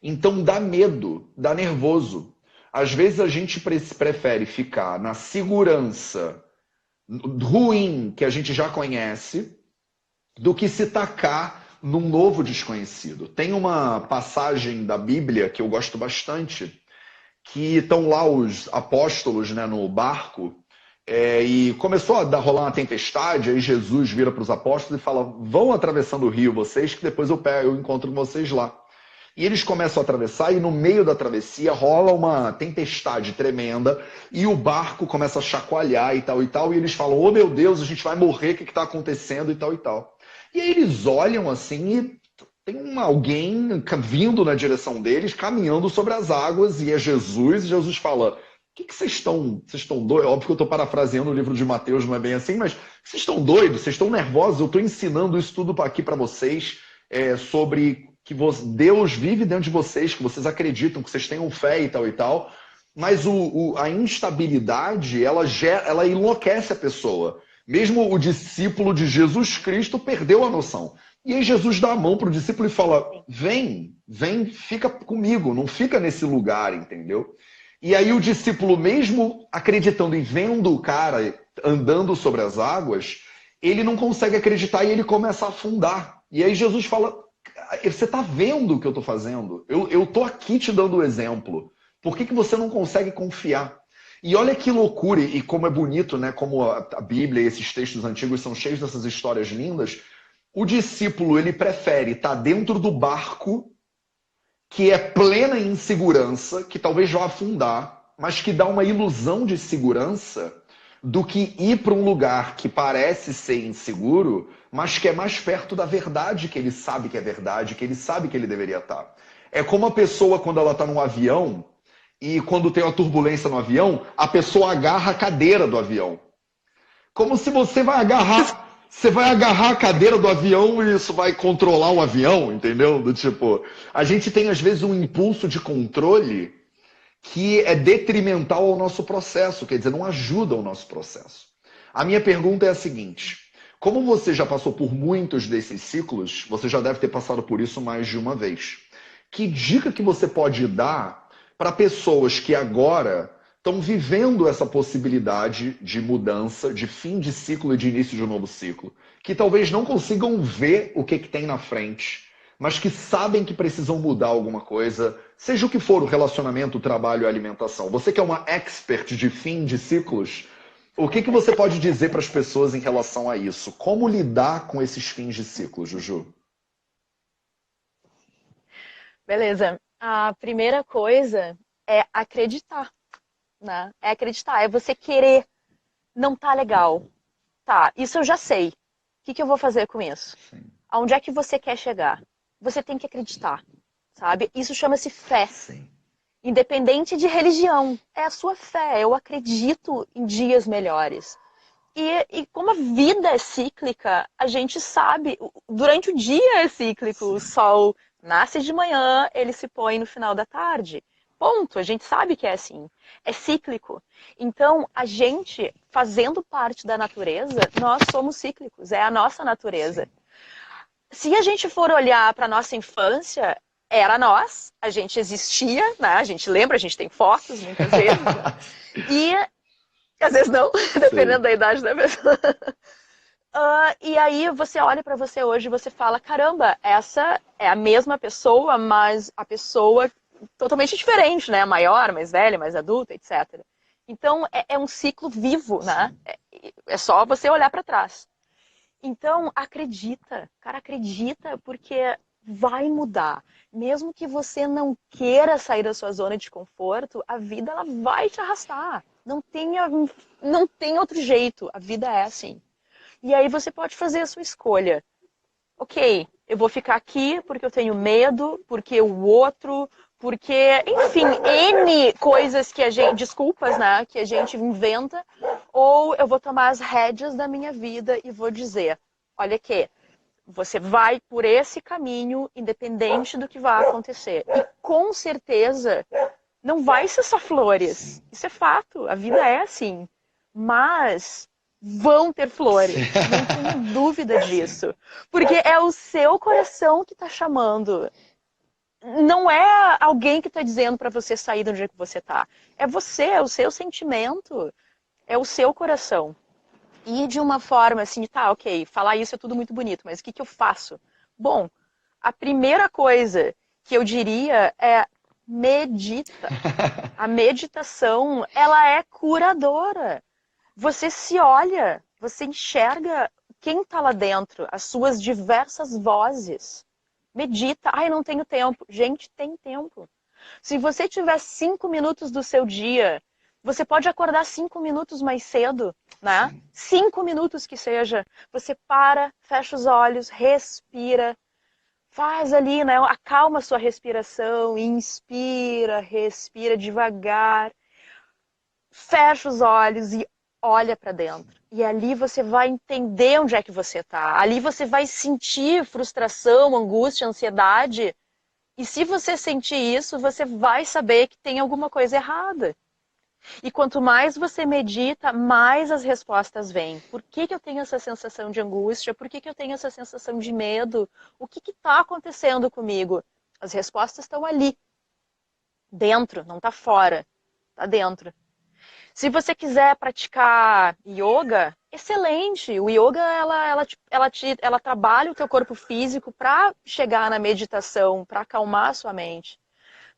Então dá medo, dá nervoso. Às vezes a gente prefere ficar na segurança ruim que a gente já conhece do que se tacar num novo desconhecido. Tem uma passagem da Bíblia que eu gosto bastante, que estão lá os apóstolos, né, no barco, e começou a rolar uma tempestade, aí Jesus vira para os apóstolos e fala: vão atravessando o rio vocês, que depois eu encontro vocês lá. E eles começam a atravessar e no meio da travessia rola uma tempestade tremenda e o barco começa a chacoalhar e tal, e eles falam: oh meu Deus, a gente vai morrer, o que está acontecendo e tal e tal. E aí eles olham assim e tem alguém vindo na direção deles, caminhando sobre as águas, e é Jesus, e Jesus fala: o que vocês estão doidos? Óbvio que eu estou parafraseando o livro de Mateus, não é bem assim, mas vocês estão doidos? Vocês estão nervosos? Eu estou ensinando isso tudo aqui para vocês, sobre que Deus vive dentro de vocês, que vocês acreditam, que vocês tenham fé e tal, mas a instabilidade, ela enlouquece a pessoa. Mesmo o discípulo de Jesus Cristo perdeu a noção. E aí Jesus dá a mão para o discípulo e fala: vem, fica comigo, não fica nesse lugar, entendeu? E aí o discípulo, mesmo acreditando e vendo o cara andando sobre as águas, ele não consegue acreditar e ele começa a afundar. E aí Jesus fala: você está vendo o que eu estou fazendo? Eu estou aqui te dando o exemplo. Por que você não consegue confiar? E olha que loucura, e como é bonito, né? Como a Bíblia e esses textos antigos são cheios dessas histórias lindas. O discípulo, ele prefere estar dentro do barco, que é plena insegurança, que talvez vá afundar, mas que dá uma ilusão de segurança, do que ir para um lugar que parece ser inseguro, mas que é mais perto da verdade, que ele sabe que é verdade, que ele sabe que ele deveria estar. É como a pessoa quando ela está num avião, e quando tem uma turbulência no avião, a pessoa agarra a cadeira do avião. Como se você vai agarrar a cadeira do avião e isso vai controlar o avião, entendeu? Do tipo, a gente tem às vezes um impulso de controle que é detrimental ao nosso processo, quer dizer, não ajuda o nosso processo. A minha pergunta é a seguinte: como você já passou por muitos desses ciclos, você já deve ter passado por isso mais de uma vez. Que dica que você pode dar para pessoas que agora estão vivendo essa possibilidade de mudança, de fim de ciclo e de início de um novo ciclo, que talvez não consigam ver o que tem na frente, mas que sabem que precisam mudar alguma coisa, seja o que for, o relacionamento, o trabalho, a alimentação. Você que é uma expert de fim de ciclos, o que você pode dizer para as pessoas em relação a isso? Como lidar com esses fins de ciclo, Juju? Beleza. A primeira coisa é acreditar, né? É acreditar, é você querer. Não tá legal. Tá, isso eu já sei. O que eu vou fazer com isso? Sim. Aonde é que você quer chegar? Você tem que acreditar, sabe? Isso chama-se fé. Sim. Independente de religião. É a sua fé. Eu acredito em dias melhores. E como a vida é cíclica, a gente sabe, durante o dia é cíclico. Sim. O sol nasce de manhã, ele se põe no final da tarde. Ponto. A gente sabe que é assim. É cíclico. Então, a gente, fazendo parte da natureza, nós somos cíclicos. É a nossa natureza. Sim. Se a gente for olhar para a nossa infância, era nós. A gente existia, né? A gente lembra, a gente tem fotos muitas vezes. Né? E às vezes não, dependendo da idade da pessoa. E aí você olha para você hoje e você fala: caramba, essa é a mesma pessoa, mas a pessoa totalmente diferente, né? Maior, mais velha, mais adulta, etc. Então é um ciclo vivo, né? É só você olhar para trás. Então acredita, cara, acredita, porque vai mudar. Mesmo que você não queira sair da sua zona de conforto, a vida ela vai te arrastar. Não tem outro jeito. A vida é assim. E aí você pode fazer a sua escolha. Ok, eu vou ficar aqui porque eu tenho medo, porque o outro, porque, enfim, N coisas que a gente, desculpas, né, que a gente inventa, ou eu vou tomar as rédeas da minha vida e vou dizer: olha aqui, você vai por esse caminho, independente do que vai acontecer. E com certeza não vai ser só flores. Isso é fato, a vida é assim. Mas vão ter flores. Não tenho dúvida disso. Porque é o seu coração que está chamando. Não é alguém que está dizendo para você sair de onde é que você está. É você, é o seu sentimento. É o seu coração. E de uma forma assim, tá, ok, falar isso é tudo muito bonito, mas o que eu faço? Bom, a primeira coisa que eu diria é medita. A meditação, ela é curadora. Você se olha, você enxerga quem está lá dentro, as suas diversas vozes. Medita. Ai, não tenho tempo. Gente, tem tempo. Se você tiver 5 minutos do seu dia, você pode acordar 5 minutos mais cedo, né? Sim. 5 minutos que seja. Você para, fecha os olhos, respira. Faz ali, né? Acalma a sua respiração, inspira, respira devagar. Fecha os olhos e olha para dentro. E ali você vai entender onde é que você está. Ali você vai sentir frustração, angústia, ansiedade. E se você sentir isso, você vai saber que tem alguma coisa errada. E quanto mais você medita, mais as respostas vêm. Por que eu tenho essa sensação de angústia? Por que eu tenho essa sensação de medo? O que está acontecendo comigo? As respostas estão ali. Dentro, não está fora. Está dentro. Se você quiser praticar yoga, excelente. O yoga, ela trabalha o teu corpo físico para chegar na meditação, para acalmar a sua mente.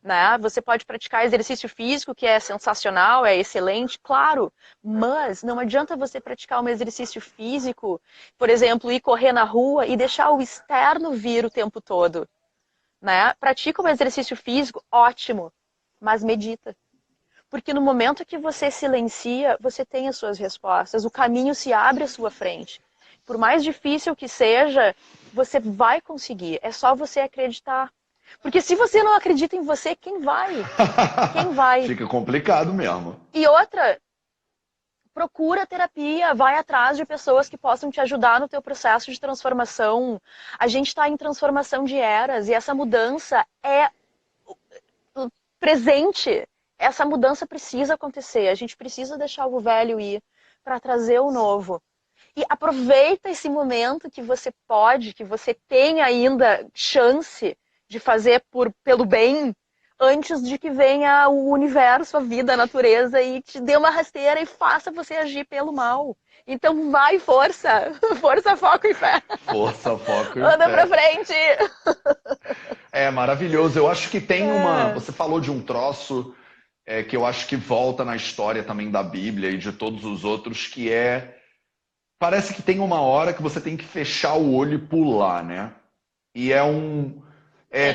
Né? Você pode praticar exercício físico, que é sensacional, é excelente, claro. Mas não adianta você praticar um exercício físico, por exemplo, ir correr na rua e deixar o externo vir o tempo todo. Né? Pratica um exercício físico, ótimo, mas medita. Porque no momento que você silencia, você tem as suas respostas, o caminho se abre à sua frente. Por mais difícil que seja, você vai conseguir, é só você acreditar. Porque se você não acredita em você, quem vai? Quem vai? Fica complicado mesmo. E outra, procura terapia, vai atrás de pessoas que possam te ajudar no teu processo de transformação. A gente está em transformação de eras e essa mudança é presente. Essa mudança precisa acontecer. A gente precisa deixar o velho ir para trazer o novo. E aproveita esse momento que você pode, que você tem ainda chance de fazer pelo bem, antes de que venha o universo, a vida, a natureza e te dê uma rasteira e faça você agir pelo mal. Então vai, força! Força, foco e fé! Força, foco e Anda fé. pra frente! É maravilhoso. Eu acho que tem uma... Você falou de um troço que eu acho que volta na história também da Bíblia e de todos os outros, que é... Parece que tem uma hora que você tem que fechar o olho e pular, né? E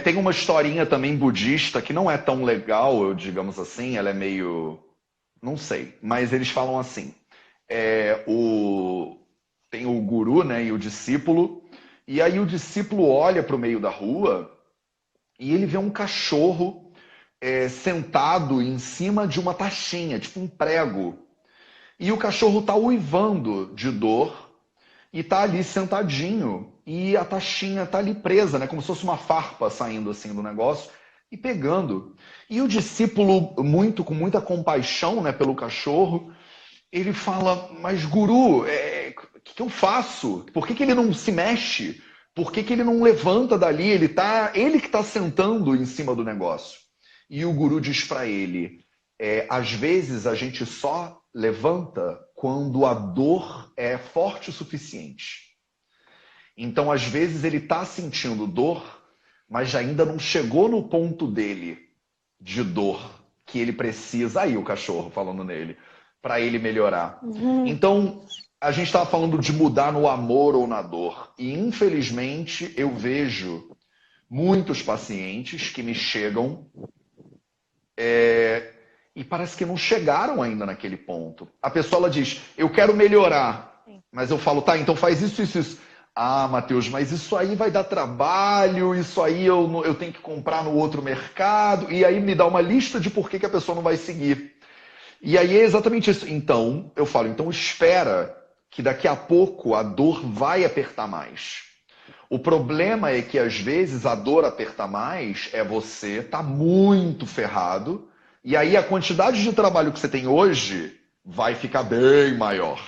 tem uma historinha também budista que não é tão legal, eu digamos assim, ela é meio... Não sei, mas eles falam assim, tem o guru, né, e o discípulo, e aí o discípulo olha para o meio da rua e ele vê um cachorro sentado em cima de uma taxinha, tipo um prego. E o cachorro tá uivando de dor e tá ali sentadinho. E a taxinha tá ali presa, né? Como se fosse uma farpa saindo assim do negócio e pegando. E o discípulo, com muita compaixão, né, pelo cachorro, ele fala, mas guru, o que eu faço? Por que ele não se mexe? Por que ele não levanta dali? Ele que tá sentando em cima do negócio. E o guru diz para ele, às vezes a gente só levanta quando a dor é forte o suficiente. Então, às vezes, ele está sentindo dor, mas ainda não chegou no ponto dele de dor que ele precisa, aí o cachorro falando nele, para ele melhorar. Então, a gente estava falando de mudar no amor ou na dor. E, infelizmente, eu vejo muitos pacientes que me chegam e parece que não chegaram ainda naquele ponto. A pessoa ela diz, eu quero melhorar. Sim. Mas eu falo, tá, então faz isso, isso, isso. Ah, Matheus, mas isso aí vai dar trabalho, isso aí eu tenho que comprar no outro mercado. E aí me dá uma lista de por que a pessoa não vai seguir. E aí é exatamente isso. Então, eu falo, então espera que daqui a pouco a dor vai apertar mais. O problema é que às vezes a dor apertar mais você tá muito ferrado. E aí a quantidade de trabalho que você tem hoje vai ficar bem maior.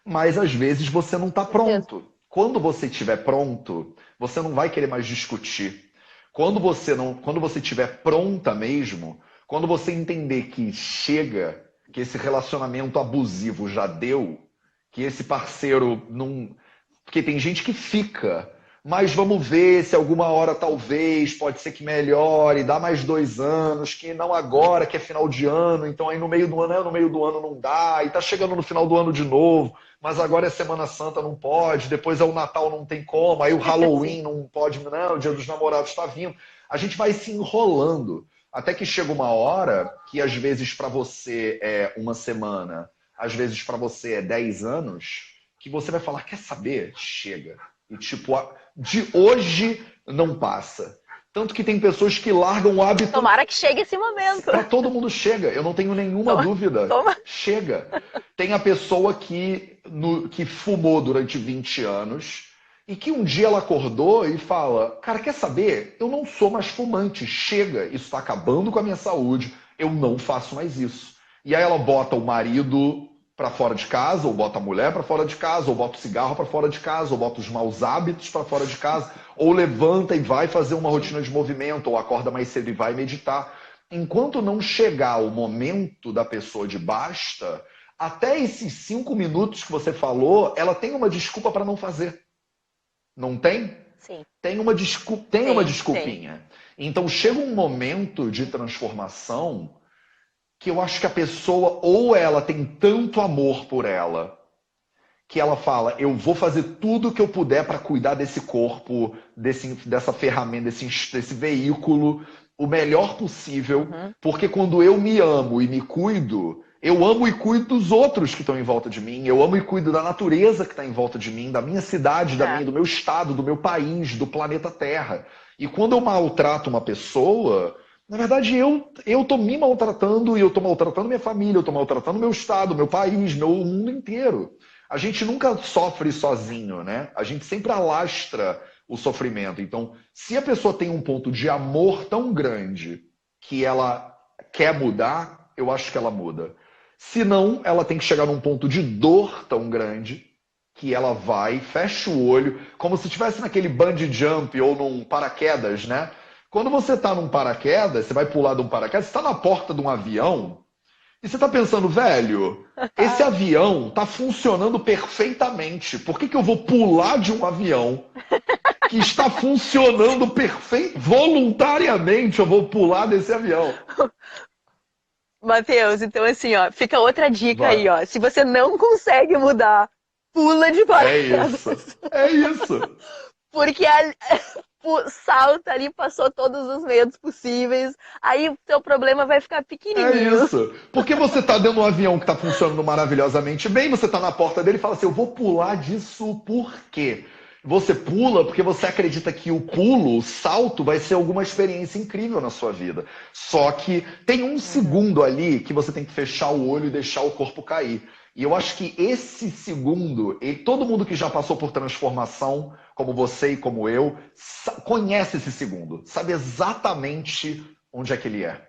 mas às vezes você não está Com certeza. pronto. Quando você estiver pronto, você não vai querer mais discutir. Quando você estiver pronta mesmo, quando você entender que chega, que esse relacionamento abusivo já deu, que esse parceiro não. Porque tem gente que fica, mas vamos ver se alguma hora talvez, pode ser que melhore, dá mais 2 anos, que não agora, que é final de ano, então aí no meio do ano, no meio do ano não dá, e tá chegando no final do ano de novo, mas agora é Semana Santa, não pode, depois é o Natal, não tem como, aí o Sim. Halloween não pode, não, o Dia dos Namorados está vindo. A gente vai se enrolando, até que chega uma hora que às vezes para você é uma semana, às vezes para você é 10 anos, que você vai falar, quer saber? Chega. E tipo, de hoje não passa. Tanto que tem pessoas que largam o hábito. Tomara que chegue esse momento. Para todo mundo chega, eu não tenho nenhuma dúvida. Toma. Chega. Tem a pessoa que fumou durante 20 anos e que um dia ela acordou e fala, cara, quer saber? Eu não sou mais fumante, chega, isso está acabando com a minha saúde, eu não faço mais isso. E aí ela bota o marido para fora de casa, ou bota a mulher para fora de casa, ou bota o cigarro para fora de casa, ou bota os maus hábitos para fora de casa, ou levanta e vai fazer uma rotina de movimento, ou acorda mais cedo e vai meditar. Enquanto não chegar o momento da pessoa de basta, até esses 5 minutos que você falou, ela tem uma desculpa para não fazer. Não tem? Sim. Tem uma desculpinha. Sim. Então chega um momento de transformação que eu acho que a pessoa, ou ela tem tanto amor por ela, que ela fala, eu vou fazer tudo que eu puder para cuidar desse corpo, dessa ferramenta, desse veículo, o melhor possível, porque quando eu me amo e me cuido, eu amo e cuido dos outros que estão em volta de mim, eu amo e cuido da natureza que está em volta de mim, da minha cidade, do meu estado, do meu país, do planeta Terra. E quando eu maltrato uma pessoa, na verdade eu tô me maltratando e eu tô maltratando minha família, eu tô maltratando meu estado, meu país, meu mundo inteiro. A gente nunca sofre sozinho, né? A gente sempre alastra o sofrimento. Então, se a pessoa tem um ponto de amor tão grande que ela quer mudar, eu acho que ela muda. Se não, ela tem que chegar num ponto de dor tão grande que ela vai, fecha o olho, como se estivesse naquele bungee jump ou num paraquedas, né? Quando você está num paraquedas, você vai pular de um paraquedas, você está na porta de um avião e você está pensando, velho, esse avião está funcionando perfeitamente. Por que eu vou pular de um avião que está funcionando voluntariamente? Eu vou pular desse avião. Matheus, então assim, ó, fica outra dica Vai. aí, ó. Se você não consegue mudar, pula de paraquedas. É isso. Porque salta ali, passou todos os medos possíveis, aí o seu problema vai ficar pequenininho. É isso. Porque você tá dentro de um avião que tá funcionando maravilhosamente bem, você tá na porta dele e fala assim, eu vou pular disso por quê? Você pula porque você acredita que o pulo, o salto, vai ser alguma experiência incrível na sua vida. Só que tem um segundo ali que você tem que fechar o olho e deixar o corpo cair. E eu acho que esse segundo, e todo mundo que já passou por transformação, como você e como eu, conhece esse segundo, sabe exatamente onde é que ele é.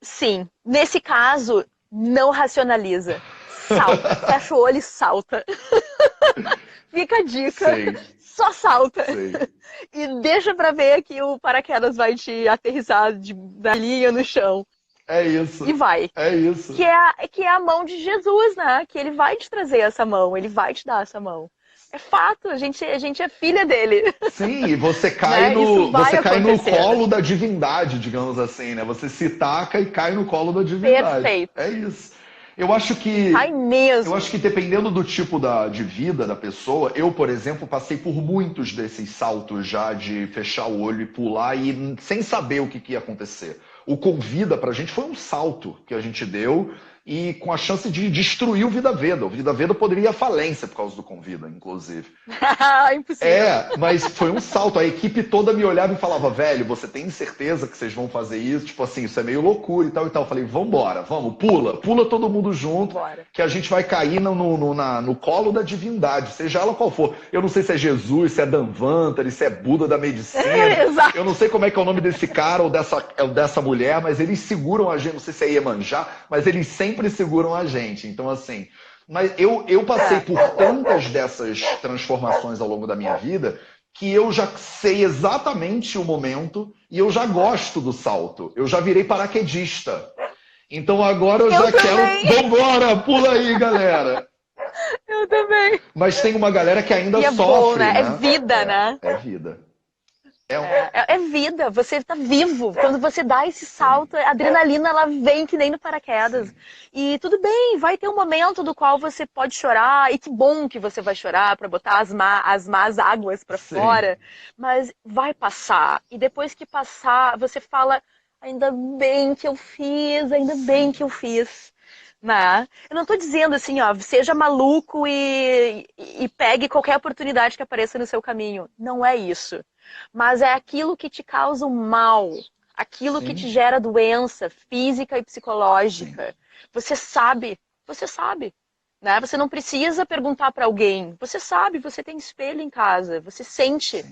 Sim, nesse caso, não racionaliza. Salta, fecha o olho e salta. Fica a dica, Sei. só salta. Sei. E deixa pra ver que o paraquedas vai te aterrissar da linha no chão. É isso. E vai. É isso. Que é a mão de Jesus, né? Que ele vai te trazer essa mão, ele vai te dar essa mão. É fato, a gente é filha dele. Sim, e você cai, né? você cai no colo né? da divindade, digamos assim, né? Você se taca e cai no colo da divindade. Perfeito. É isso. Eu acho que. Cai mesmo. Eu acho que dependendo do tipo de vida da pessoa, eu, por exemplo, passei por muitos desses saltos já de fechar o olho e pular e sem saber o que ia acontecer. O Convida pra gente foi um salto que a gente deu e com a chance de destruir o Vida Veda. O Vida Veda poderia ir à falência por causa do Convida, inclusive. Impossível. Mas foi um salto. A equipe toda me olhava e falava, velho, você tem certeza que vocês vão fazer isso? Tipo assim, isso é meio loucura e tal e tal. Eu falei, vambora, vamos, pula todo mundo junto, Bora. que a gente vai cair no colo da divindade, seja ela qual for. Eu não sei se é Jesus, se é Danvantari, se é Buda da medicina. Exato. Eu não sei como é que é o nome desse cara ou dessa mulher, mas eles seguram a gente, não sei se é Iemanjá, mas eles sempre seguram a gente. Então, assim, Mas eu passei por tantas dessas transformações ao longo da minha vida que eu já sei exatamente o momento e eu já gosto do salto. Eu já virei paraquedista. Então agora eu já também. quero... Vambora, pula aí, galera! Eu também. Mas tem uma galera que ainda E sofre, bom, né? né? É vida, né? É vida. É vida, você tá vivo. Quando você dá esse salto, a adrenalina ela vem que nem no paraquedas. Sim. E tudo bem, vai ter um momento do qual você pode chorar, e que bom que você vai chorar para botar as más águas para fora, mas vai passar. E depois que passar, você fala, ainda bem que eu fiz, ainda bem que eu fiz. Né? Eu não tô dizendo assim, ó, seja maluco e pegue qualquer oportunidade que apareça no seu caminho. Não é isso. Mas é aquilo que te causa o mal, aquilo que te gera doença física e psicológica. Você sabe, né? Você não precisa perguntar para alguém. Você sabe, você tem espelho em casa, você sente.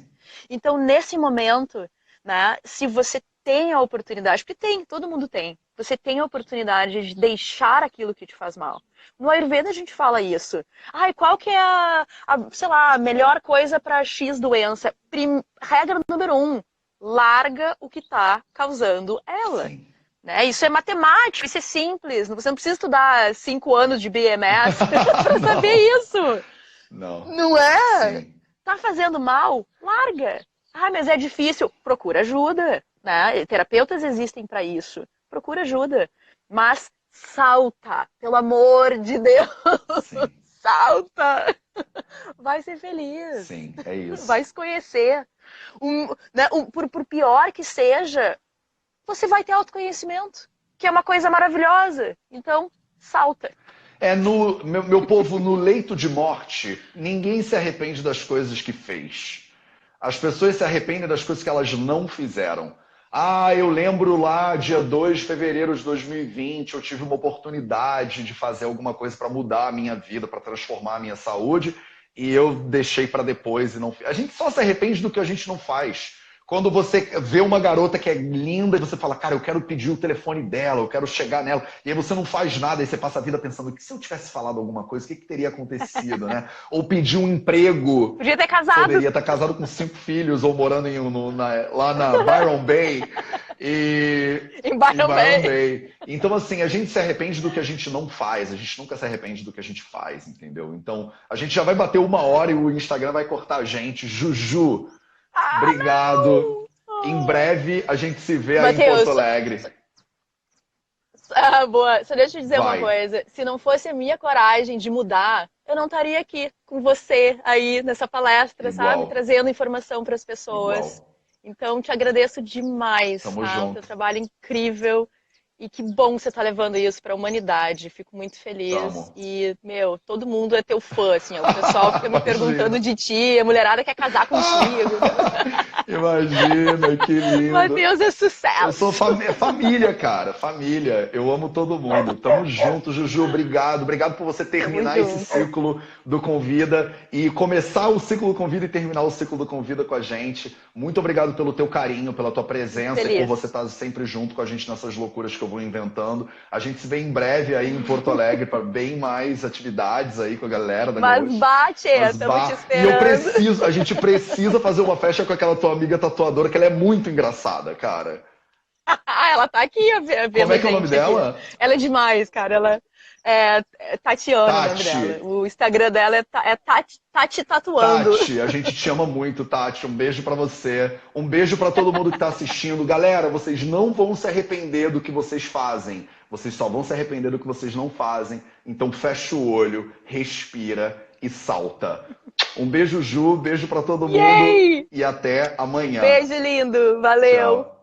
Então, nesse momento, né, se você tem a oportunidade, porque tem, todo mundo tem, você tem a oportunidade de deixar aquilo que te faz mal. No Ayurveda a gente fala isso. Ai, qual que é sei lá, a melhor coisa para X doença? Regra número 1, larga o que está causando ela. Né? Isso é matemático, isso é simples. Você não precisa estudar 5 anos de BMS para saber isso. Não é? Sim. Tá fazendo mal? Larga. Ah, mas é difícil. Procura ajuda. Né? Terapeutas existem para isso. Procura ajuda. Mas salta, pelo amor de Deus. Sim. Salta. Vai ser feliz. Sim, é isso. Vai se conhecer. Por pior que seja, você vai ter autoconhecimento, que é uma coisa maravilhosa. Então, salta. Meu povo, no leito de morte, ninguém se arrepende das coisas que fez. As pessoas se arrependem das coisas que elas não fizeram. Ah, eu lembro lá, dia 2 de fevereiro de 2020, eu tive uma oportunidade de fazer alguma coisa para mudar a minha vida, para transformar a minha saúde, e eu deixei para depois e não fiz. A gente só se arrepende do que a gente não faz. Quando você vê uma garota que é linda e você fala, cara, eu quero pedir o telefone dela, eu quero chegar nela, e aí você não faz nada, e você passa a vida pensando que se eu tivesse falado alguma coisa, o que teria acontecido, né? Ou pedir um emprego. Podia ter casado. Poderia estar casado com 5 filhos, ou morando lá na Byron Bay. Em Byron Bay. Então, assim, a gente se arrepende do que a gente não faz, a gente nunca se arrepende do que a gente faz, entendeu? Então, a gente já vai bater 1 hora e o Instagram vai cortar a gente. Juju, obrigado. Em breve a gente se vê aí em Porto Alegre. Boa. Só deixa eu dizer uma coisa. Se não fosse a minha coragem de mudar, eu não estaria aqui com você aí nessa palestra, sabe? Trazendo informação para as pessoas. Então, te agradeço demais. Tamo junto. O teu trabalho é incrível. E que bom que você tá levando isso pra humanidade. Fico muito feliz. Tamo. E, todo mundo é teu fã, assim. O pessoal fica me perguntando de ti, a mulherada quer casar contigo. Imagina, que lindo. Matheus é sucesso. Eu sou família, cara. Família. Eu amo todo mundo. Tamo junto, Juju. Obrigado. Obrigado por você terminar esse ciclo do Convida e começar o ciclo do Convida e terminar o ciclo do Convida com a gente. Muito obrigado pelo teu carinho, pela tua presença e por você estar sempre junto com a gente nessas loucuras que eu vou inventando. A gente se vê em breve aí em Porto Alegre para bem mais atividades aí com a galera da Mas bate, estamos te esperando. E a gente precisa fazer uma festa com aquela tua amiga tatuadora, que ela é muito engraçada, cara. Ela tá aqui, Como é que é o nome dela? Ela é demais, cara. Ela é Tatiana, o nome dela. O Instagram dela é Tati Tatuando. Tati, a gente te ama muito, Tati. Um beijo pra você. Um beijo pra todo mundo que tá assistindo. Galera, vocês não vão se arrepender do que vocês fazem. Vocês só vão se arrepender do que vocês não fazem. Então fecha o olho, respira e salta. Um beijo, Ju. Beijo pra todo mundo. E até amanhã. Beijo lindo. Valeu. Tchau.